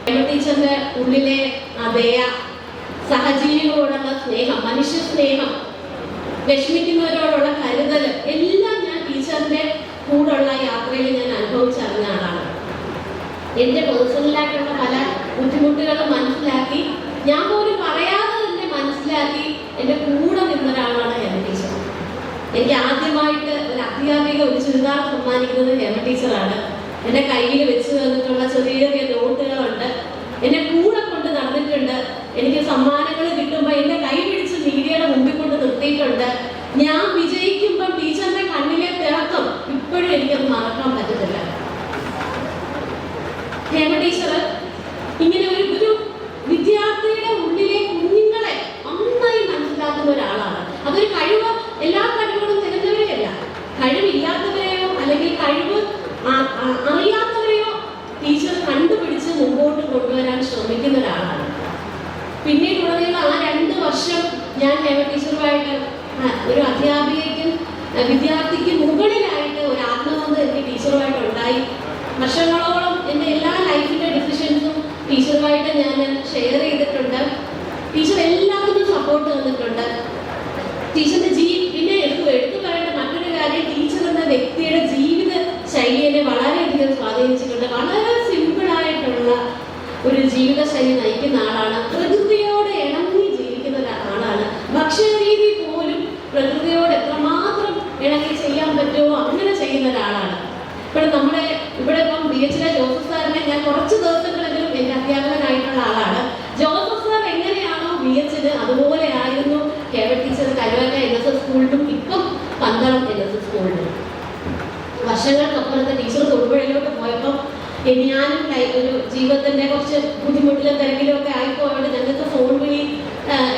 ടീച്ചറിന്റെ ഉള്ളിലെ ദയ, സഹജീവികളോടുള്ള സ്നേഹം, മനുഷ്യ സ്നേഹം, വിഷമിക്കുന്നവരോടുള്ള കരുതൽ എല്ലാം ഞാൻ ടീച്ചറിന്റെ കൂടെയുള്ള യാത്രയിൽ ഞാൻ അനുഭവിച്ചറിഞ്ഞ ആളാണ്. എന്റെ പേഴ്സണലായിട്ടുള്ള പല ബുദ്ധിമുട്ടുകളും മനസ്സിലാക്കി, ഞാൻ പോലും പറയാതെ തന്നെ മനസ്സിലാക്കി എന്റെ കൂടെ നിന്ന ഒരാളാണ് ഹേമ ടീച്ചർ. എനിക്ക് ആദ്യമായിട്ട് ഒരു അധ്യാപിക ഒരു ചുരിദാർ സമ്മാനിക്കുന്നത് ഹേമ ടീച്ചറാണ്. എന്റെ കയ്യിൽ വെച്ച് തന്നിട്ടുള്ള ചെറിയ ചെറിയ നോട്ടുകളുണ്ട്. എന്നെ കൂടെ കൊണ്ട് നടന്നിട്ടുണ്ട്. എനിക്ക് സമ്മാനങ്ങൾ കിട്ടുമ്പോൾ എന്റെ കൈ പിടിച്ച് മീഡിയയുടെ മുമ്പിൽ കൊണ്ട് നിർത്തിയിട്ടുണ്ട്. ഞാൻ വിജയിക്കുമ്പോൾ ടീച്ചറിന്റെ കണ്ണിലെ തിളക്കം ഇപ്പോഴും എനിക്കത് മറക്കാൻ പറ്റത്തില്ല. ഹേമ ടീച്ചർ ഇങ്ങനെ ഒരു വിദ്യാർത്ഥിയുടെ ഉള്ളിലെ കുഞ്ഞുങ്ങളെ നന്നായി മനസ്സിലാക്കുന്ന ഒരാളാണ്. അതൊരു കഴിവ്, എല്ലാ കഴിവുകളും തികഞ്ഞവരെയല്ല, കഴിവില്ലാത്തവരെയോ അല്ലെങ്കിൽ കഴിവ് അറിയാത്തവരെയോ ടീച്ചർ കണ്ടുപിടിച്ച് മുമ്പോട്ട് കൊണ്ടുവരാൻ ശ്രമിക്കുന്ന ഒരാളാണ്. പിന്നീടുടനീളം ആ 2 വർഷം ഞാൻ ഹേമ ടീച്ചറുമായിട്ട് ഒരു അധ്യാപികയ്ക്കും വിദ്യാർത്ഥിക്കും മുകളിലായിട്ട് ഒരു ആത്മബന്ധം എനിക്ക് ടീച്ചറുമായിട്ട് ഉണ്ടായി. വർഷങ്ങളോളം എൻ്റെ എല്ലാ ലൈഫിൻ്റെ ഡിസിഷൻസും ടീച്ചറുമായിട്ട് ഞാൻ ഷെയർ ചെയ്തിട്ടുണ്ട്. ടീച്ചർ എല്ലാത്തിനും സപ്പോർട്ട് തന്നിട്ടുണ്ട്. ടീച്ചറിന്റെ പിന്നെ എടുത്തു പറയേണ്ട മറ്റൊരു കാര്യം, ടീച്ചർ എന്ന വ്യക്തിയുടെ ജീവിത ശൈലിയെ വളരെയധികം സ്വാധീനിച്ചിട്ടുണ്ട്. വളരെ സിമ്പിളായിട്ടുള്ള ഒരു ജീവിത ശൈലി നയിക്കുന്ന ആളാണ്. പ്രകൃതിയോട് ഇണങ്ങി ജീവിക്കുന്ന ഒരാളാണ്. ഭക്ഷണ രീതി പോലും പ്രകൃതിയോട് എത്രമാത്രം ഇണങ്ങി ചെയ്യാൻ പറ്റുമോ അങ്ങനെ ചെയ്യുന്ന ഒരാളാണ്. ഇവിടെ ഇപ്പം BHലെ ജോസഫ് സാറിനെ ഞാൻ കുറച്ച് ദിവസങ്ങളെങ്കിലും എൻ്റെ അധ്യാപകനായിട്ടുള്ള ആളാണ്. ജോസഫ് സാർ എങ്ങനെയാണോ BHല് അതുപോലെ ആയിരുന്നു ഹേമ ടീച്ചർ കരുവക NSS സ്കൂളിലും ഇപ്പം പന്തളം NSS സ്കൂളിലും. വർഷങ്ങൾക്കപ്പുറത്ത് ടീച്ചർ തൊടുപുഴയിലോട്ട് പോയപ്പോൾ ഞാനും ഒരു ജീവിതത്തിന്റെ കുറച്ച് ബുദ്ധിമുട്ടിലും തിരക്കിലും ഒക്കെ ആയിപ്പോയോണ്ട് ഞങ്ങൾക്ക് ഫോൺ വിളി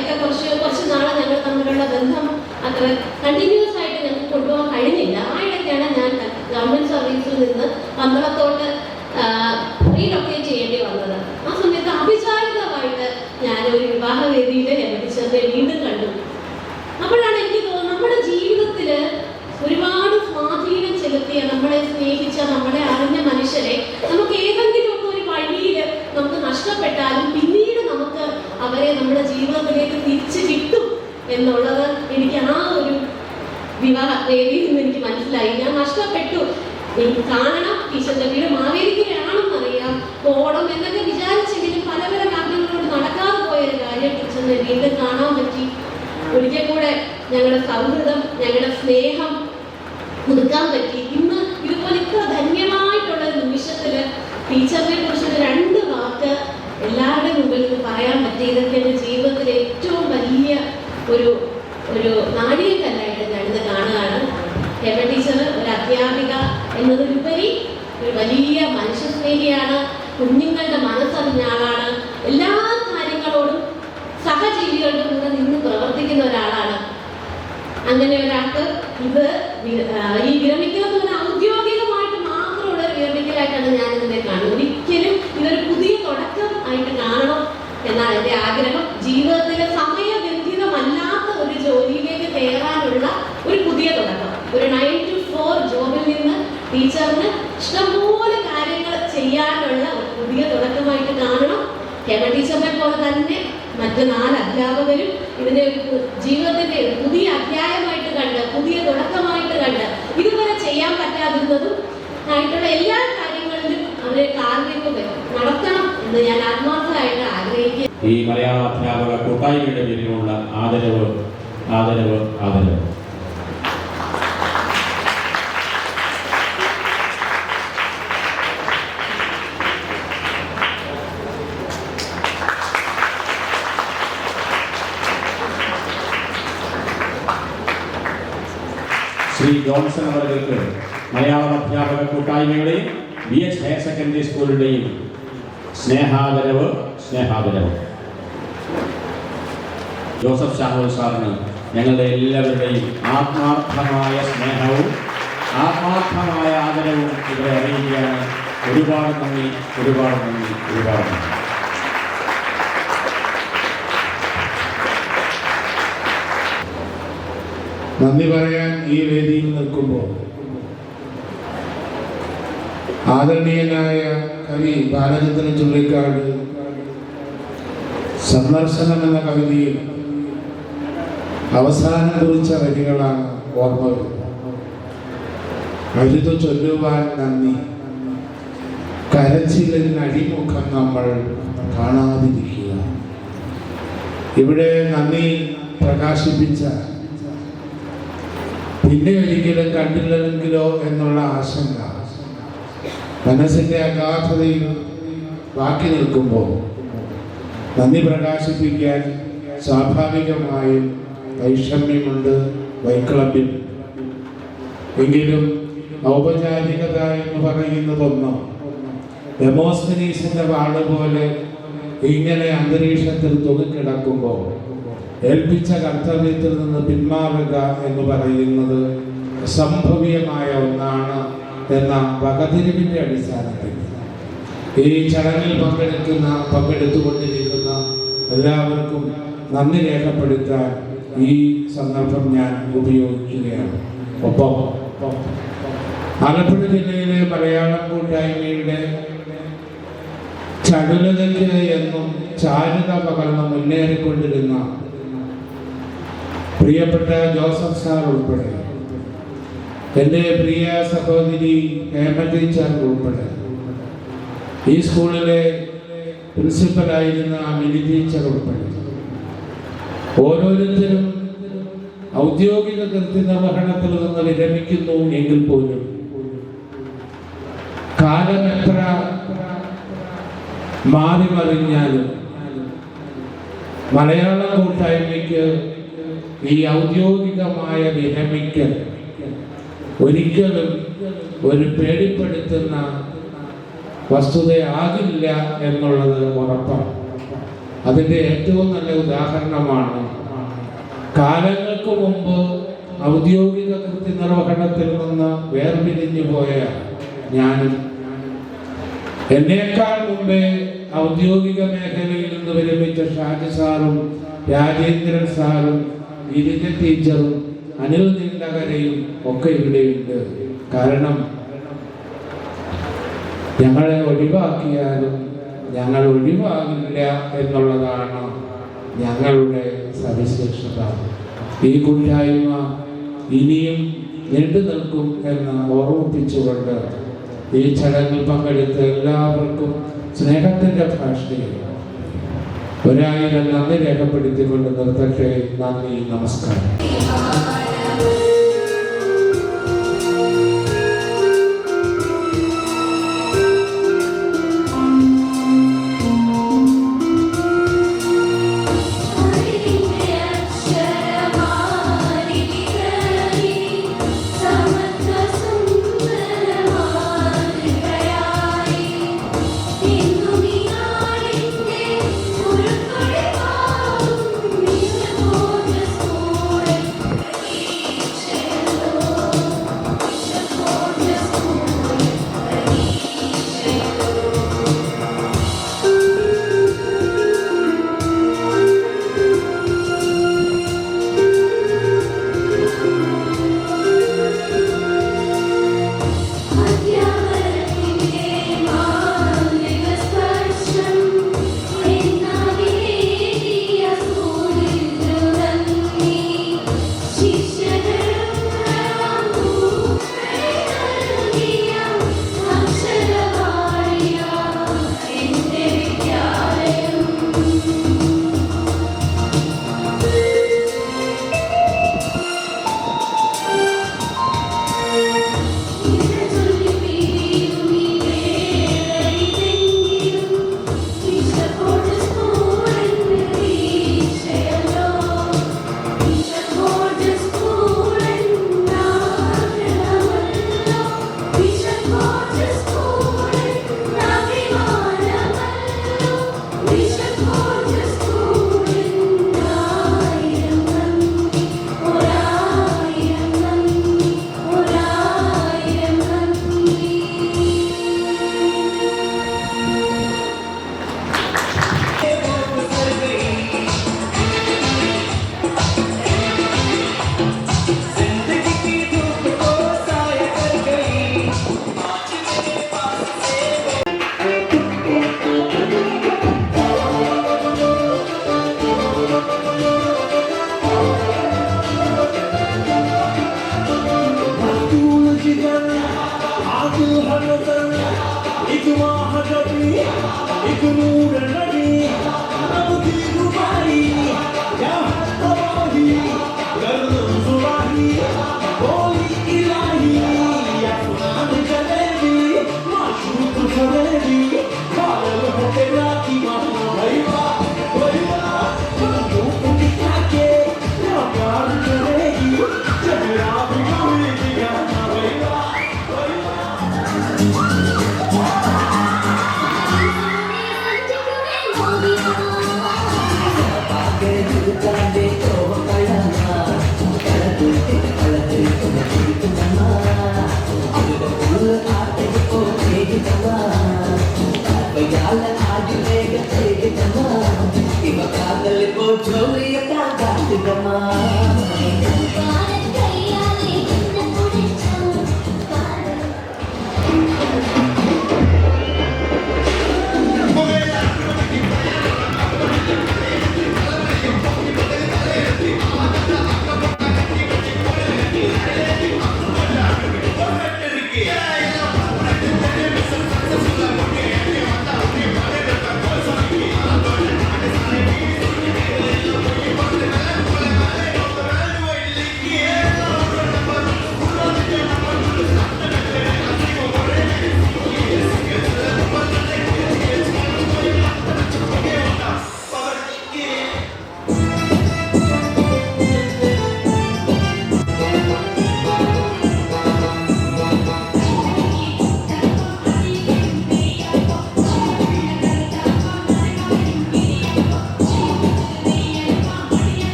ഒക്കെ കുറച്ച് നാളെ ഞങ്ങൾ തമ്മിലുള്ള ബന്ധം അത്ര കണ്ടിന്യൂസ് ആയിട്ട് ഞങ്ങൾക്ക് കൊണ്ടുപോകാൻ കഴിഞ്ഞില്ല. ആ ഇടയ്ക്കാണ് ഞാൻ ഗവൺമെന്റ് സർവീസിൽ നിന്ന് പന്തളത്തോട്ട് റീലൊക്കേറ്റ് ചെയ്യേണ്ടി വന്നത്. ആ സമയത്ത് അവിചാരിതമായിട്ട് ഞാൻ ഒരു വിവാഹ വേദിയിൽ ഹേമ ടീച്ചറിനെ വീണ്ടും കണ്ടു. അപ്പോഴാണ് എനിക്ക് തോന്നുന്നത് നമ്മുടെ ജീവിതത്തിൽ ഒരുപാട് സ്വാധീനം ചെലുത്തിയ, നമ്മളെ സ്നേഹിച്ച, നമ്മളെ അറിഞ്ഞ മനുഷ്യരെ നമുക്ക് ഏതെങ്കിലും ഒക്കെ ഒരു വഴിയിൽ നമുക്ക് നഷ്ടപ്പെട്ടാലും പിന്നീട് നമുക്ക് അവരെ നമ്മുടെ ജീവിതത്തിലേക്ക് തിരിച്ചു കിട്ടും എന്നുള്ളത് എനിക്ക് ആ ഒരു വിവാഹ വേദിയിൽ നിന്ന് എനിക്ക് മനസ്സിലായി. ഞാൻ നഷ്ടപ്പെട്ടു. എനിക്ക് കാണണം, ടീച്ചറിന്റെ വീട് മാവേലിക്കരയാണെന്നറിയാം, പോകണം എന്നൊക്കെ വിചാരിച്ചെങ്കിലും പല പല കാരണങ്ങളോട് നടക്കാതെ പോയൊരു കാര്യം ടീച്ചറിനെ വീണ്ടും കാണാൻ പറ്റി. ഒരിക്കൽ കൂടെ ഞങ്ങളുടെ സൗഹൃദം, ഞങ്ങളുടെ സ്നേഹം പുതുക്കാൻ പറ്റി. ഇന്ന് ഇതുപോലെ ഇത്ര ധന്യമായിട്ടുള്ള നിമിഷത്തില് ടീച്ചറിനെ കുറിച്ചൊരു 2 വാക്ക് എല്ലാവരുടെയും മുമ്പിൽ നിന്ന് പറയാൻ പറ്റി. ഇതൊക്കെ എൻ്റെ ജീവിതത്തിലെ ഏറ്റവും വലിയ ഒരു നാഴികക്കല്ലായിട്ട് ഞാനിത് കാണുകയാണ്. ഹേമ ടീച്ചർ ഒരു അധ്യാപിക എന്നതിലുപരി ഒരു വലിയ മനുഷ്യസ്നേഹിയാണ്. കുഞ്ഞുങ്ങളുടെ മനസ്സറിഞ്ഞ ആളാണ്. എല്ലാ കാര്യങ്ങളോടും സഹജീവികളുടെ കൂടെ നിന്ന് പ്രവർത്തിക്കുന്ന ഒരാളാണ്. അങ്ങനെ ഒരാൾക്ക് ഈ വിരമിക്കുന്നത് ഔദ്യോഗികമായിട്ട് മാത്രമുള്ള ഒരു വിരമിക്കലായിട്ടാണ് ഞാൻ ഇതിനെ കാണുന്നത്. ഒരിക്കലും ഇതൊരു പുതിയ തുടക്കം ആയിട്ട് കാണണം എന്നാണ് എൻ്റെ ആഗ്രഹം. ജീവിതത്തിലെ സമയബന്ധിതമല്ലാത്ത ഒരു ജോലിയിലേക്ക് കയറാനുള്ള ഒരു പുതിയ തുടക്കം, ഒരു 9 to 4 ജോബിൽ നിന്ന് ടീച്ചറിന് ഇഷ്ടംപോലെ കാര്യങ്ങൾ ചെയ്യാനുള്ള ഒരു പുതിയ തുടക്കമായിട്ട് കാണണം. ഹേമ ടീച്ചറിനെ പോലെ തന്നെ മറ്റ് 4 അധ്യാപകരും ഇതിനെ ഒരു ജീവിതത്തിന്റെ പുതിയ അധ്യായമായിട്ട് കണ്ട്, പുതിയ തുടക്കമായിട്ട് കണ്ട്, ഇതുവരെ ചെയ്യാൻ പറ്റാതിരുന്നതും ആയിട്ടുള്ള എല്ലാ കാര്യങ്ങളിലും അവരെ കാൽവെപ്പ് നടത്തണം എന്ന് ഞാൻ ആത്മാർത്ഥമായിട്ട് ആഗ്രഹിക്കുന്നു. ഈ മലയാള അധ്യാപക കൂട്ടായ്മയുടെ പേരിലുള്ള ആദരവ് ആദരവ് ആദരവ്. ശ്രീ ജോൺസൺ അവർക്ക് മലയാള അധ്യാപക കൂട്ടായ്മയുടെയും BH ഹയർ സെക്കൻഡറി സ്കൂളിൻ്റെയും സ്നേഹാദരവ്. ജോസഫ് ഷാഹുൽ സാറിന് ഞങ്ങളുടെ എല്ലാവരുടെയും ആത്മാർത്ഥമായ സ്നേഹവും ആത്മാർത്ഥമായ ആദരവും ഇവിടെ അറിയിക്കുകയാണ്. ഒരുപാട് നന്ദി. നന്ദി പറയാൻ ഈ വേദിയിൽ നിൽക്കുമ്പോൾ ആദരണീയനായ കവി ബാലചന്ദ്രൻ ചുള്ളിക്കാട് സന്ദർശനം എന്ന കവിതയിൽ അവസാനം കുറിച്ച വരികളാണ് ഓർമ്മ വരുന്നത്. അരുതു ചൊല്ലുവാൻ നന്ദി, കരച്ചിലിന് അടിമുഖം നമ്മൾ കാണാതിരിക്കുക. ഇവിടെ നന്ദി പ്രകാശിപ്പിച്ച പിന്നെ ഒരിക്കലും കണ്ടില്ലെങ്കിലോ എന്നുള്ള ആശങ്ക മനസ്സിൻ്റെ അഗാധതയിൽ ബാക്കി നിൽക്കുമ്പോൾ നന്ദി പ്രകാശിപ്പിക്കാൻ സ്വാഭാവികമായും വൈഷമ്യമുണ്ട്, വൈക്ലഭ്യം. എങ്കിലും ഔപചാരികത എന്ന് പറയുന്നതൊന്നും ഡെമോസ്തനീസിന്റെ വാട് പോലെ ഇങ്ങനെ അന്തരീക്ഷത്തിൽ തൂങ്ങിക്കിടക്കുമ്പോൾ ഏൽപ്പിച്ച കർത്തവ്യത്തിൽ നിന്ന് പിന്മാറുക എന്ന് പറയുന്നത് അസംഭവ്യമായ ഒന്നാണ് എന്ന വകതിരിവിന്റെ അടിസ്ഥാനത്തിൽ ഈ ചടങ്ങിൽ പങ്കെടുത്തുകൊണ്ടിരിക്കുന്ന എല്ലാവർക്കും നന്ദി രേഖപ്പെടുത്താൻ ഈ സന്ദർഭം ഞാൻ ഉപയോഗിക്കുകയാണ്. ഒപ്പം ആലപ്പുഴ ജില്ലയിലെ മലയാളം കൂട്ടായ്മയുടെ ചടുലതയ്ക്ക് എന്നും ചാരുത പകർന്ന് മുന്നേറിക്കൊണ്ടിരുന്ന പ്രിയപ്പെട്ട ജോസഫ് സാർ ഉൾപ്പെടെ എൻ്റെ പ്രിയ സഹോദരി ഹേമ ടീച്ചർ ഉൾപ്പെടെ ഈ സ്കൂളിലെ പ്രിൻസിപ്പലായിരുന്ന മിനി ടീച്ചർ ഉൾപ്പെടെ ഓരോരുത്തരും ഔദ്യോഗിക കൃത്യനിർവഹണത്തിൽ നിന്ന് വിരമിക്കുന്നു എങ്കിൽ പോലും കാലം എത്ര മാറി മറിഞ്ഞാലും മലയാള കൂട്ടായ്മയ്ക്ക് ഈ ഔദ്യോഗികമായ വിരമിക്കൽ ഒരിക്കലും ഒരു പേടിപ്പെടുത്തുന്ന വസ്തുതയാകില്ല എന്നുള്ളത് ഉറപ്പാണ്. അതിൻ്റെ ഏറ്റവും നല്ല ഉദാഹരണമാണ് കാലങ്ങൾക്ക് മുമ്പ് ഔദ്യോഗിക കൃത്യനിർവഹണത്തിൽ നിന്ന് വേർപിരിഞ്ഞു പോയ ഞാനും എന്നേക്കാൾ മുമ്പേ ഔദ്യോഗിക മേഖലയിൽ നിന്ന് വിരമിച്ച ഷാജി സാറും രാജേന്ദ്രൻ സാറും ഗിരിജ ടീച്ചറും അനിൽ നീണ്ടകരയും ഒക്കെ ഇവിടെയുണ്ട്. കാരണം ഞങ്ങളെ ഒഴിവാക്കിയാലും ഞങ്ങൾ ഒഴിവാകില്ല എന്നുള്ളതാണ് ഞങ്ങളുടെ സവിശേഷത. ഈ കൂട്ടായ്മ ഇനിയും നീണ്ടു നിൽക്കും എന്ന് ഓർമ്മിപ്പിച്ചുകൊണ്ട് ഈ ചടങ്ങിൽ പങ്കെടുത്ത എല്ലാവർക്കും സ്നേഹത്തിൻ്റെ ഭാഷയിൽ 1000 നന്ദി രേഖപ്പെടുത്തിക്കൊണ്ട് നിർത്തട്ടെ. നന്ദി, നമസ്കാരം.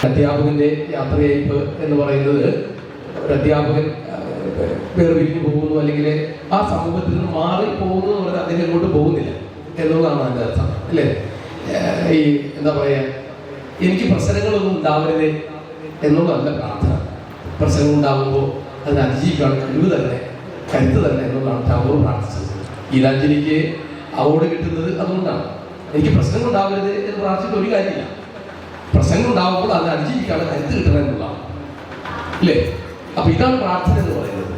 അധ്യാപകന്റെ യാത്രയയപ്പ് എന്ന് പറയുന്നത് ഒരു അധ്യാപകൻ വേർപിരിഞ്ഞു പോകുന്നു, അല്ലെങ്കിൽ ആ സമൂഹത്തിൽ നിന്ന് മാറി പോകുന്നു എന്ന് പറഞ്ഞാൽ അദ്ദേഹം ഇങ്ങോട്ട് പോകുന്നില്ല എന്നുള്ളതാണ് അതിൻ്റെ അർത്ഥം, അല്ലേ? ഈ എന്താ പറയുക, എനിക്ക് പ്രശ്നങ്ങളൊന്നും ഉണ്ടാവരുത് എന്നുള്ളതല്ല പ്രാർത്ഥന. പ്രശ്നങ്ങൾ ഉണ്ടാകുമ്പോൾ അതിനെ അതിജീവിക്കാൻ കഴിവ് തന്നെ, കരുത്ത് തന്നെ എന്നുള്ളതാണ് ടാഗോർ പ്രാർത്ഥിച്ചത്. ഗീതാഞ്ജലിക്ക് അവാർഡ് കിട്ടുന്നത് അതുകൊണ്ടാണ്. എനിക്ക് പ്രശ്നങ്ങൾ ഉണ്ടാവരുത് എന്ന് പ്രാർത്ഥിച്ചിട്ട് ഒരു കാര്യമില്ല. പ്രശ്നങ്ങൾ ഉണ്ടാകുമ്പോൾ അതിനെ അതിജീവിക്കാനുള്ള കരുത്ത് കിട്ടണം എന്നുള്ളതാണ്, അല്ലേ? അപ്പൊ ഇതാണ് പ്രാർത്ഥന എന്ന് പറയുന്നത്.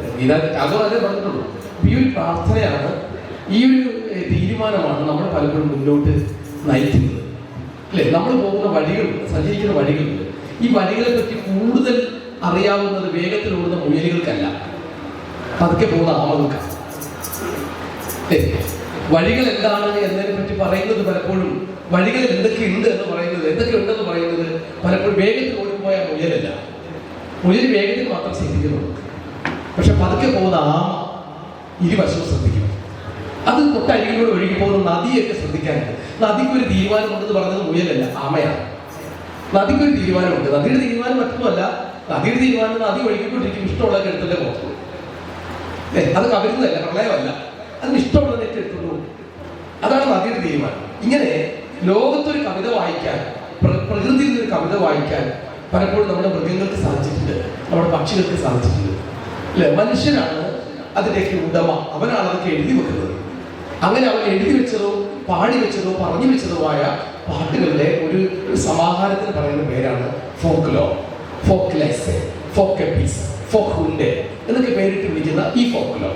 ടാഗോർ അതേ പറഞ്ഞിട്ടുള്ളൂ. ഈ ഒരു പ്രാർത്ഥനയാണ്, ഈ ഒരു തീരുമാനമാണ് നമ്മൾ പലപ്പോഴും മുന്നോട്ട് നയിക്കുന്നത്, അല്ലേ? നമ്മൾ പോകുന്ന വഴികൾ, സഞ്ചരിക്കുന്ന വഴികളുണ്ട്. ഈ വഴികളെ പറ്റി കൂടുതൽ അറിയാവുന്നത് വേഗത്തിൽ ഓടുന്ന മുയലുകൾക്കല്ല, പതുക്കെ പോകുന്ന ആമകൾക്കാണ്. വഴികൾ എന്താണ് എന്നതിനെ പറ്റി പറയുന്നത് പലപ്പോഴും, വഴികളിൽ എന്തൊക്കെയുണ്ട് എന്ന് പറയുന്നത്, എന്തൊക്കെ ഉണ്ടെന്ന് പറയുന്നത് പലപ്പോഴും വേഗത്തിൽ ഓടിപ്പോയ മുയലല്ല. മുയൽ വേഗത്തിൽ മാത്രം ശ്രദ്ധിക്കുന്നുള്ളൂ. പക്ഷെ പതുക്കെ പോകുന്ന ആമ ഇരുവശവും ശ്രദ്ധിക്കും. അത് തൊട്ടരികിലൂടെ ഒഴുകി പോകുന്ന നദിയൊക്കെ ശ്രദ്ധിക്കാനുണ്ട്. നദിക്കൊരു തീരുമാനമുണ്ടെന്ന് പറഞ്ഞത് മുയലല്ല, ആമയാണ്. നദിക്കൊരു തീരുമാനമുണ്ട്. നദിയുടെ തീരുമാനം മറ്റൊന്നുമല്ല. നദിയുടെ തീരുമാനം നദി ഒഴുകിക്കൊണ്ടിരിക്കും, ഇഷ്ടമുള്ള എടുത്തിട്ട് പോകും. അത് കവരുന്നതല്ല, പ്രളയമല്ല, അതിന് ഇഷ്ടമുള്ളതൊക്കെ എടുത്തുള്ളൂ. അതാണ് നദിയുടെ തീരുമാനം. ഇങ്ങനെ ലോകത്തൊരു കവിത വായിക്കാൻ, പ്രകൃതിയിൽ നിന്നൊരു കവിത വായിക്കാൻ പലപ്പോഴും നമ്മുടെ മൃഗങ്ങൾക്ക് സാധിച്ചിട്ടുണ്ട്, നമ്മുടെ പക്ഷികൾക്ക് സാധിച്ചിട്ടുണ്ട്, അല്ലെ? മനുഷ്യനാണ് അതിൻ്റെയൊക്കെ ഉടമ, അവനാണ് അതൊക്കെ എഴുതി വെക്കുന്നത്. അങ്ങനെ അവൻ എഴുതി വെച്ചതോ പാടി വെച്ചതോ പറഞ്ഞു വെച്ചതോ ആയ പാട്ടുകളുടെ ഒരു സമാഹാരത്തിന് പറയുന്ന പേരാണ് ഫോക്ക് ലോ, ഫോക്ക് ലെസ്സേ, ഫോക്ക് എപ്പീസ്, ഫോക്ക് ഹുണ്ടേ എന്നൊക്കെ പേരിട്ട് വിളിക്കുന്ന ഈ ഫോക്ക് ലോ.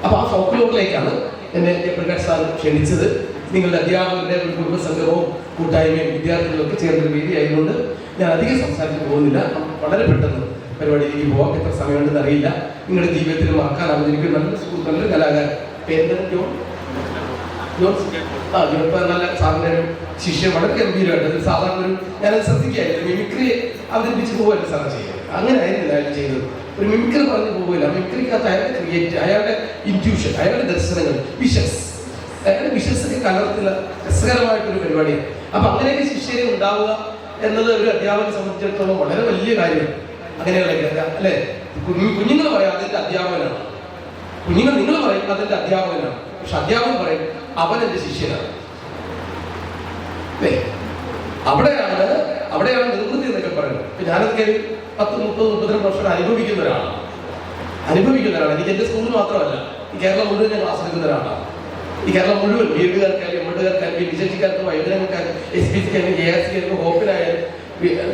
അപ്പൊ ആ ഫോക്ക് ലോറിലേക്കാണ് എന്നെ പ്രകാശ് സാർ ക്ഷണിച്ചത്. നിങ്ങളുടെ അധ്യാപകരുടെ ഒരു കുടുംബസംഘവും കൂട്ടായ്മയും വിദ്യാർത്ഥികളും ഒക്കെ ചേർന്നൊരു വേദി ആയതുകൊണ്ട് ഞാൻ അധികം സംസാരിച്ച് പോകുന്നില്ല. വളരെ പെട്ടെന്ന് പരിപാടിയിലേക്ക് പോകാം. എത്ര സമയമുണ്ടെന്ന് അറിയില്ല. നിങ്ങളുടെ ജീവിതത്തിൽ മറക്കാനാവുന്ന എനിക്ക് നല്ല സുഹൃത്തുക്കൾ, കലാകാരൻ പേര് ജോൺ നല്ല സാറിൻ്റെ ഒരു ശിഷ്യം വളരെ ഗംഭീരമായിട്ട് അത് സാധാരണ ഒരു ഞാനത് ശ്രദ്ധിക്കായിരുന്നു. മിമിക്രി അവതരിപ്പിച്ച് പോവുകയല്ല സാറ് ചെയ്യുന്നത്. അങ്ങനെ ആയിരുന്നില്ല അയാൾ ചെയ്തത്. ഒരു മിമിക്രി പറഞ്ഞു പോവില്ല. മിമിക്രിക്കകത്ത് അയാളുടെ ക്രിയേറ്റ്, അയാളുടെ ഇൻറ്റ്യൂഷൻ, അയാളുടെ ദർശനങ്ങൾ, വിഷസ്, അയാളുടെ വിഷസിന്റെ കലർത്തുള്ള രസകരമായിട്ടൊരു പരിപാടിയാണ്. അപ്പൊ അങ്ങനെയൊക്കെ ശിഷ്യരെ ഉണ്ടാവുക എന്നത് ഒരു അധ്യാപകനെ സംബന്ധിച്ചിടത്തോളം വളരെ വലിയ കാര്യമാണ്. അങ്ങനെയുള്ള അല്ലെ, കുഞ്ഞുങ്ങൾ പറയാം അതിന്റെ അധ്യാപകനാണ്, കുഞ്ഞുങ്ങൾ നിങ്ങൾ പറയും അതിന്റെ അധ്യാപകനാണ്. പക്ഷെ അധ്യാപകൻ പറയും അവൻ എന്റെ ശിഷ്യനാണ്. അല്ലേ, അവിടെയാണ് നിർവൃത്തി എന്നൊക്കെ പറയുന്നത്. ഞാനതൊക്കെ 10, 30, 32 വർഷം അനുഭവിക്കുന്ന ഒരാളാണ്. എനിക്ക് എന്റെ സ്കൂളിൽ മാത്രമല്ല, ഈ കേരളം മുഴുവൻ ഞാൻ ക്ലാസ് എടുക്കുന്ന ഒരാളാണ്. ഈ കേരളം മുഴുവൻ വീടുകാർക്കായാലും എമ്മട്ടുകാർക്കായാലും വിശേഷിക്കാർക്കും വൈദ്യുതക്കാർക്കും SPCക്കായാലും ARCക്കാർക്കും ഹോപ്പിനായാലും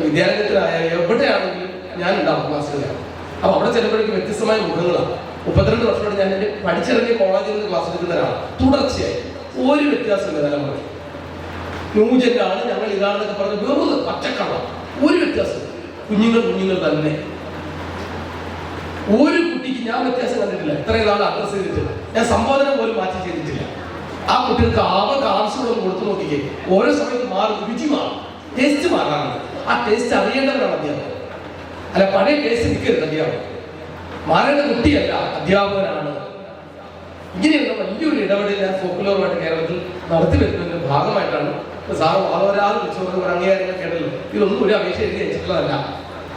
വിദ്യാലയത്തിലായാലും എവിടെയാണെങ്കിലും ഞാൻ ഉണ്ടാവും ക്ലാസ്സിലാണ്. അപ്പൊ അവിടെ ചിലപ്പോഴേക്കും വ്യത്യസ്തമായ മുഖങ്ങളാണ്. 32 വർഷമായിട്ട് ഞാൻ എൻ്റെ പഠിച്ചിറങ്ങിയ കോളേജിൽ നിന്ന് ക്ലാസ് എടുക്കുന്ന ഒരാളാണ്. തുടർച്ചയായി ഒരു വ്യത്യാസമില്ല. തലമുറ ന്യൂജനാണ്, ഞങ്ങൾ ഇതാണെന്നൊക്കെ പറഞ്ഞ് വെറുതെ പച്ചക്കള്ള, ഒരു വ്യത്യാസം. കുഞ്ഞുങ്ങൾ തന്നെ. ഒരു കുട്ടിക്ക് ഞാൻ വ്യത്യാസം കണ്ടിട്ടില്ല. ഇത്രയും നാൾ അഡ്രസ് ചെയ്തിട്ട് ഞാൻ സംബോധന പോലും മാറ്റി ചെയ്തിട്ടില്ല. ആ കുട്ടികൾക്ക് അവർക്ക് ആവശ്യമുള്ളത് കൊടുത്തു നോക്കിക്കേ. ഓരോ സമയത്ത് മാറും, രുചി മാറും, ടേസ്റ്റ് മാറാറുണ്ട്. ആ ടേസ്റ്റ് അറിയേണ്ടവരാണ് അധ്യാപകർ. അല്ല, പഴയ ടേസ്റ്റ് നിൽക്കരുത് അധ്യാപകർ. മാറേണ്ട കുട്ടിയല്ല, അധ്യാപകനാണ്. ഇങ്ങനെയുള്ള വലിയൊരു ഇടപെടൽ ഞാൻ ഫോക്കുലോറുമായിട്ട് കേരളത്തിൽ നടത്തി വരുന്നതിന്റെ ഭാഗമായിട്ടാണ് സാറ് ഒരാൾ വിളിച്ചോണ്ട് ഒരു അംഗീകാരങ്ങൾ കേട്ടല്ലോ. ഇതൊന്നും ഒരു അപേക്ഷ എഴുതി അയച്ചിട്ടുള്ളതല്ല.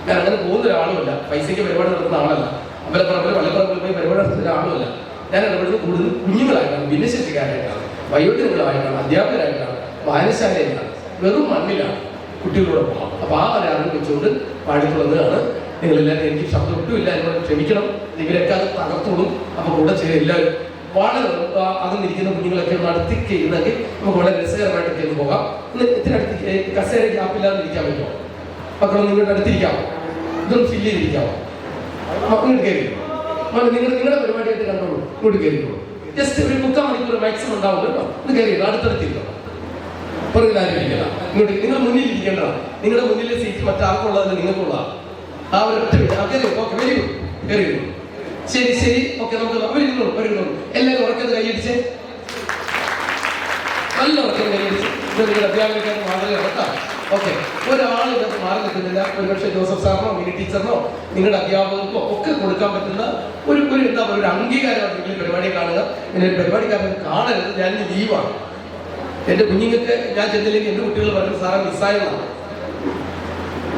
ഞാൻ അങ്ങനെ പോകുന്ന ഒരാളുമല്ല. പൈസയ്ക്ക് പരിപാടി നടത്തുന്ന ആളല്ല. അമ്പലപ്പറമ്പിൽ പള്ളിപ്പറമ്പിൽ പോയി പരിപാടി നടത്തുന്ന ഒരാളുമല്ല. ഞാൻ ഇടപെടുന്നത് കൂടുതൽ കുഞ്ഞുങ്ങളായിട്ടാണ്, ഭിന്നശേഷിക്കാരായിട്ടാണ്, വയോജനങ്ങളായിട്ടാണ്, അധ്യാപകരായിട്ടാണ്, വായനശാലയിലാണ്, വെറും മണ്ണിലാണ് കുട്ടികളോട് പോകാം. അപ്പൊ ആ ഒരാളും വെച്ചുകൊണ്ട് പാടിത്തുള്ളതാണ്. നിങ്ങളെല്ലാവരും, എനിക്ക് ശബ്ദം ഒട്ടുമില്ല, എന്നോട് ക്ഷമിക്കണം. നിങ്ങളൊക്കെ അത് തകർത്തോളും. അപ്പൊ കൂടെ എല്ലാവരും വളരെ അകന്നിരിക്കുന്ന കുഞ്ഞുങ്ങളൊക്കെ ഒന്ന് അടുത്തേക്ക് ഇരുന്നെങ്കിൽ നമുക്ക് വളരെ രസകരമായിട്ടൊക്കെ ഒന്ന് പോകാം. ഇത്തിരി അടുത്തേക്ക് കസേര ഗ്യാപ്പില്ലാതെ ഇരിക്കാൻ പറ്റുമോ? മക്കളെ നിങ്ങളുടെ അടുത്തിരിക്കാമോ? ഇതൊന്ന് ഫില്ല് ചെയ്തിരിക്കാമോ? ഇങ്ങോട്ട് കയറി നിങ്ങളുടെ പരിപാടിയായിട്ട് കണ്ടോളൂ. ഇങ്ങോട്ട് കയറിക്കോളൂ. ജസ്റ്റ് ഒരു 3/4 മണിക്കൂർ മാക്സിമം ഉണ്ടാവും കേട്ടോ. ഒന്ന് കയറിയോ, അടുത്തടുത്തിരിക്കണം. പുറകിലാരില്ല. ഇങ്ങോട്ട് നിങ്ങൾ മുന്നിൽ ഇരിക്കേണ്ടതാണ്. നിങ്ങളുടെ മുന്നിലെ സീറ്റ് മറ്റാർക്കുള്ളതല്ല, നിങ്ങൾക്കുള്ളതാണ്. ആ ഒരു ഒറ്റ കയറി. Okay, very good. കയറി. ശരി. ഓക്കെ, നമുക്ക് വരുന്നുള്ളൂ. എല്ലാവരും ഉറക്കത് കൈയടിച്ച്, നല്ല ഉറക്കത് കൈയടിച്ച്. ഇത് നിങ്ങളുടെ അധ്യാപകർക്ക് മാതൃക കേട്ടോ. ഓക്കെ, ഒരാൾ ഇതിനകത്ത് മാറി നിൽക്കുന്നില്ല. ഒരുപക്ഷെ ജോസഫ് സാറിനോ മിനി ടീച്ചറിനോ നിങ്ങളുടെ അധ്യാപകർക്കോ ഒക്കെ കൊടുക്കാൻ പറ്റുന്ന ഒരു എന്താ പറയുക, ഒരു അംഗീകാരമാണ്. നിങ്ങൾ പരിപാടി കാണുക. ഇങ്ങനെ ഒരു പരിപാടിക്കാരൻ കാണരുത്, ഞാൻ ലീവാണ്. എന്റെ കുഞ്ഞുങ്ങൾക്ക് ഞാൻ ചെന്നില്ലെങ്കിൽ എന്റെ കുട്ടികൾ പറയുന്നത് സാറെ മിസ്സായതാണ്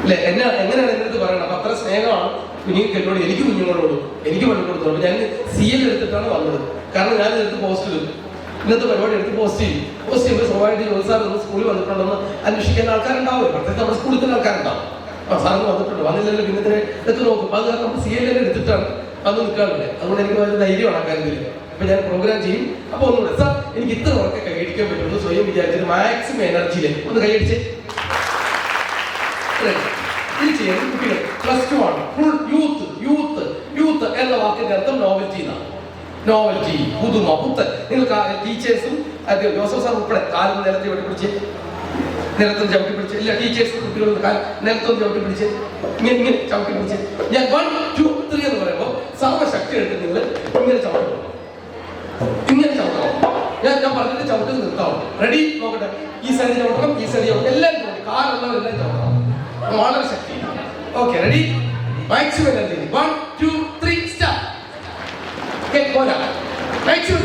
അല്ലെ. എങ്ങനെയാണ് എൻ്റെ അടുത്ത് പറയണം. അപ്പൊ അത്ര സ്നേഹമാണ് കുഞ്ഞുങ്ങൾക്ക് എന്നോട്, എനിക്ക് കുഞ്ഞുങ്ങളോടും. എനിക്ക് പള്ളിക്കൊടുത്തു. അപ്പൊ ഞാൻ CL എടുത്തിട്ടാണ് വന്നത്. കാരണം ഞാൻ എടുത്ത് പോസ്റ്റ് ഇടും. ഇന്നത്തെ പരിപാടി എടുത്ത് പോസ്റ്റ് ചെയ്യുമ്പോൾ സ്വാഭാവികമായിട്ട് ജോസാർ ഒന്ന് സ്കൂളിൽ വന്നിട്ടുണ്ടെന്ന് അന്വേഷിക്കാൻ ആൾക്കാരുണ്ടാവും. പ്രത്യേകിച്ച് നമ്മുടെ സ്കൂളിൽ തന്നെ ആൾക്കാരുണ്ടാവും. സാറിന് വന്നിട്ടുണ്ട്, വന്നില്ലല്ലോ, പിന്നെ ഇതൊക്കെ നോക്കും. അത് കാരണം നമ്മൾ CL എടുത്തിട്ടാണ് അന്ന് നിൽക്കാറില്ല. അതുകൊണ്ട് എനിക്ക് വളരെ ധൈര്യമാണ് ആ കാര്യത്തിൽ. അപ്പൊ ഞാൻ പ്രോഗ്രാം ചെയ്യും. അപ്പൊ ഒന്നുകൂടെ സാർ എനിക്ക് ഇത്ര ഉറക്കെ കൈയടിക്കാൻ പറ്റുള്ളൂ സ്വയം വിചാരിച്ചിട്ട് മാക്സിമം എനർജിയിൽ ഒന്ന് കൈയടിച്ച് ഇത് ചെയ്യുന്നത്. കുട്ടികൾ +2 ആണ്. ഫുൾ യൂത്ത് എന്ന വാക്കിന്റെ അർത്ഥം നോവൽറ്റി എന്നാണ്. നോവൽറ്റി, പുതുമ, പുത്തൻ. നിങ്ങൾക്ക് ടീച്ചേഴ്സും ജോസഫ് സാർ ഉൾപ്പെടെ കാലം നിലത്ത് പിടിച്ച്, നിലത്തും ചവിട്ടി പിടിച്ച്, ഇല്ല ടീച്ചേഴ്സും കുട്ടികളും നിലത്തൊന്നും ചവിട്ടി പിടിച്ച്, ഇങ്ങനെ ചവിട്ടി പിടിച്ച്, ഞാൻ 1, 2, 3 എന്ന് പറയുമ്പോൾ സർവ്വശക്തി എടുത്ത് നിങ്ങൾ ഇങ്ങനെ ചവിട്ടണം. ഇങ്ങനെ ചവിട്ടണം. ഞാൻ പറഞ്ഞിട്ട് ചവിട്ടി നിർത്താവും. റെഡി, നോക്കട്ടെ. ഈ സൈഡ് ചവിട്ടണം, ഈ സൈഡ് ചവിട്ടണം, എല്ലാവരും ചവിട്ടി, കാലുള്ളവരെല്ലാം ചവിട്ടണം. വളരെ ശക്തി. Okay, ready, maximum energy. 1, 2, 3 start. പോരാ, മാക്സിമം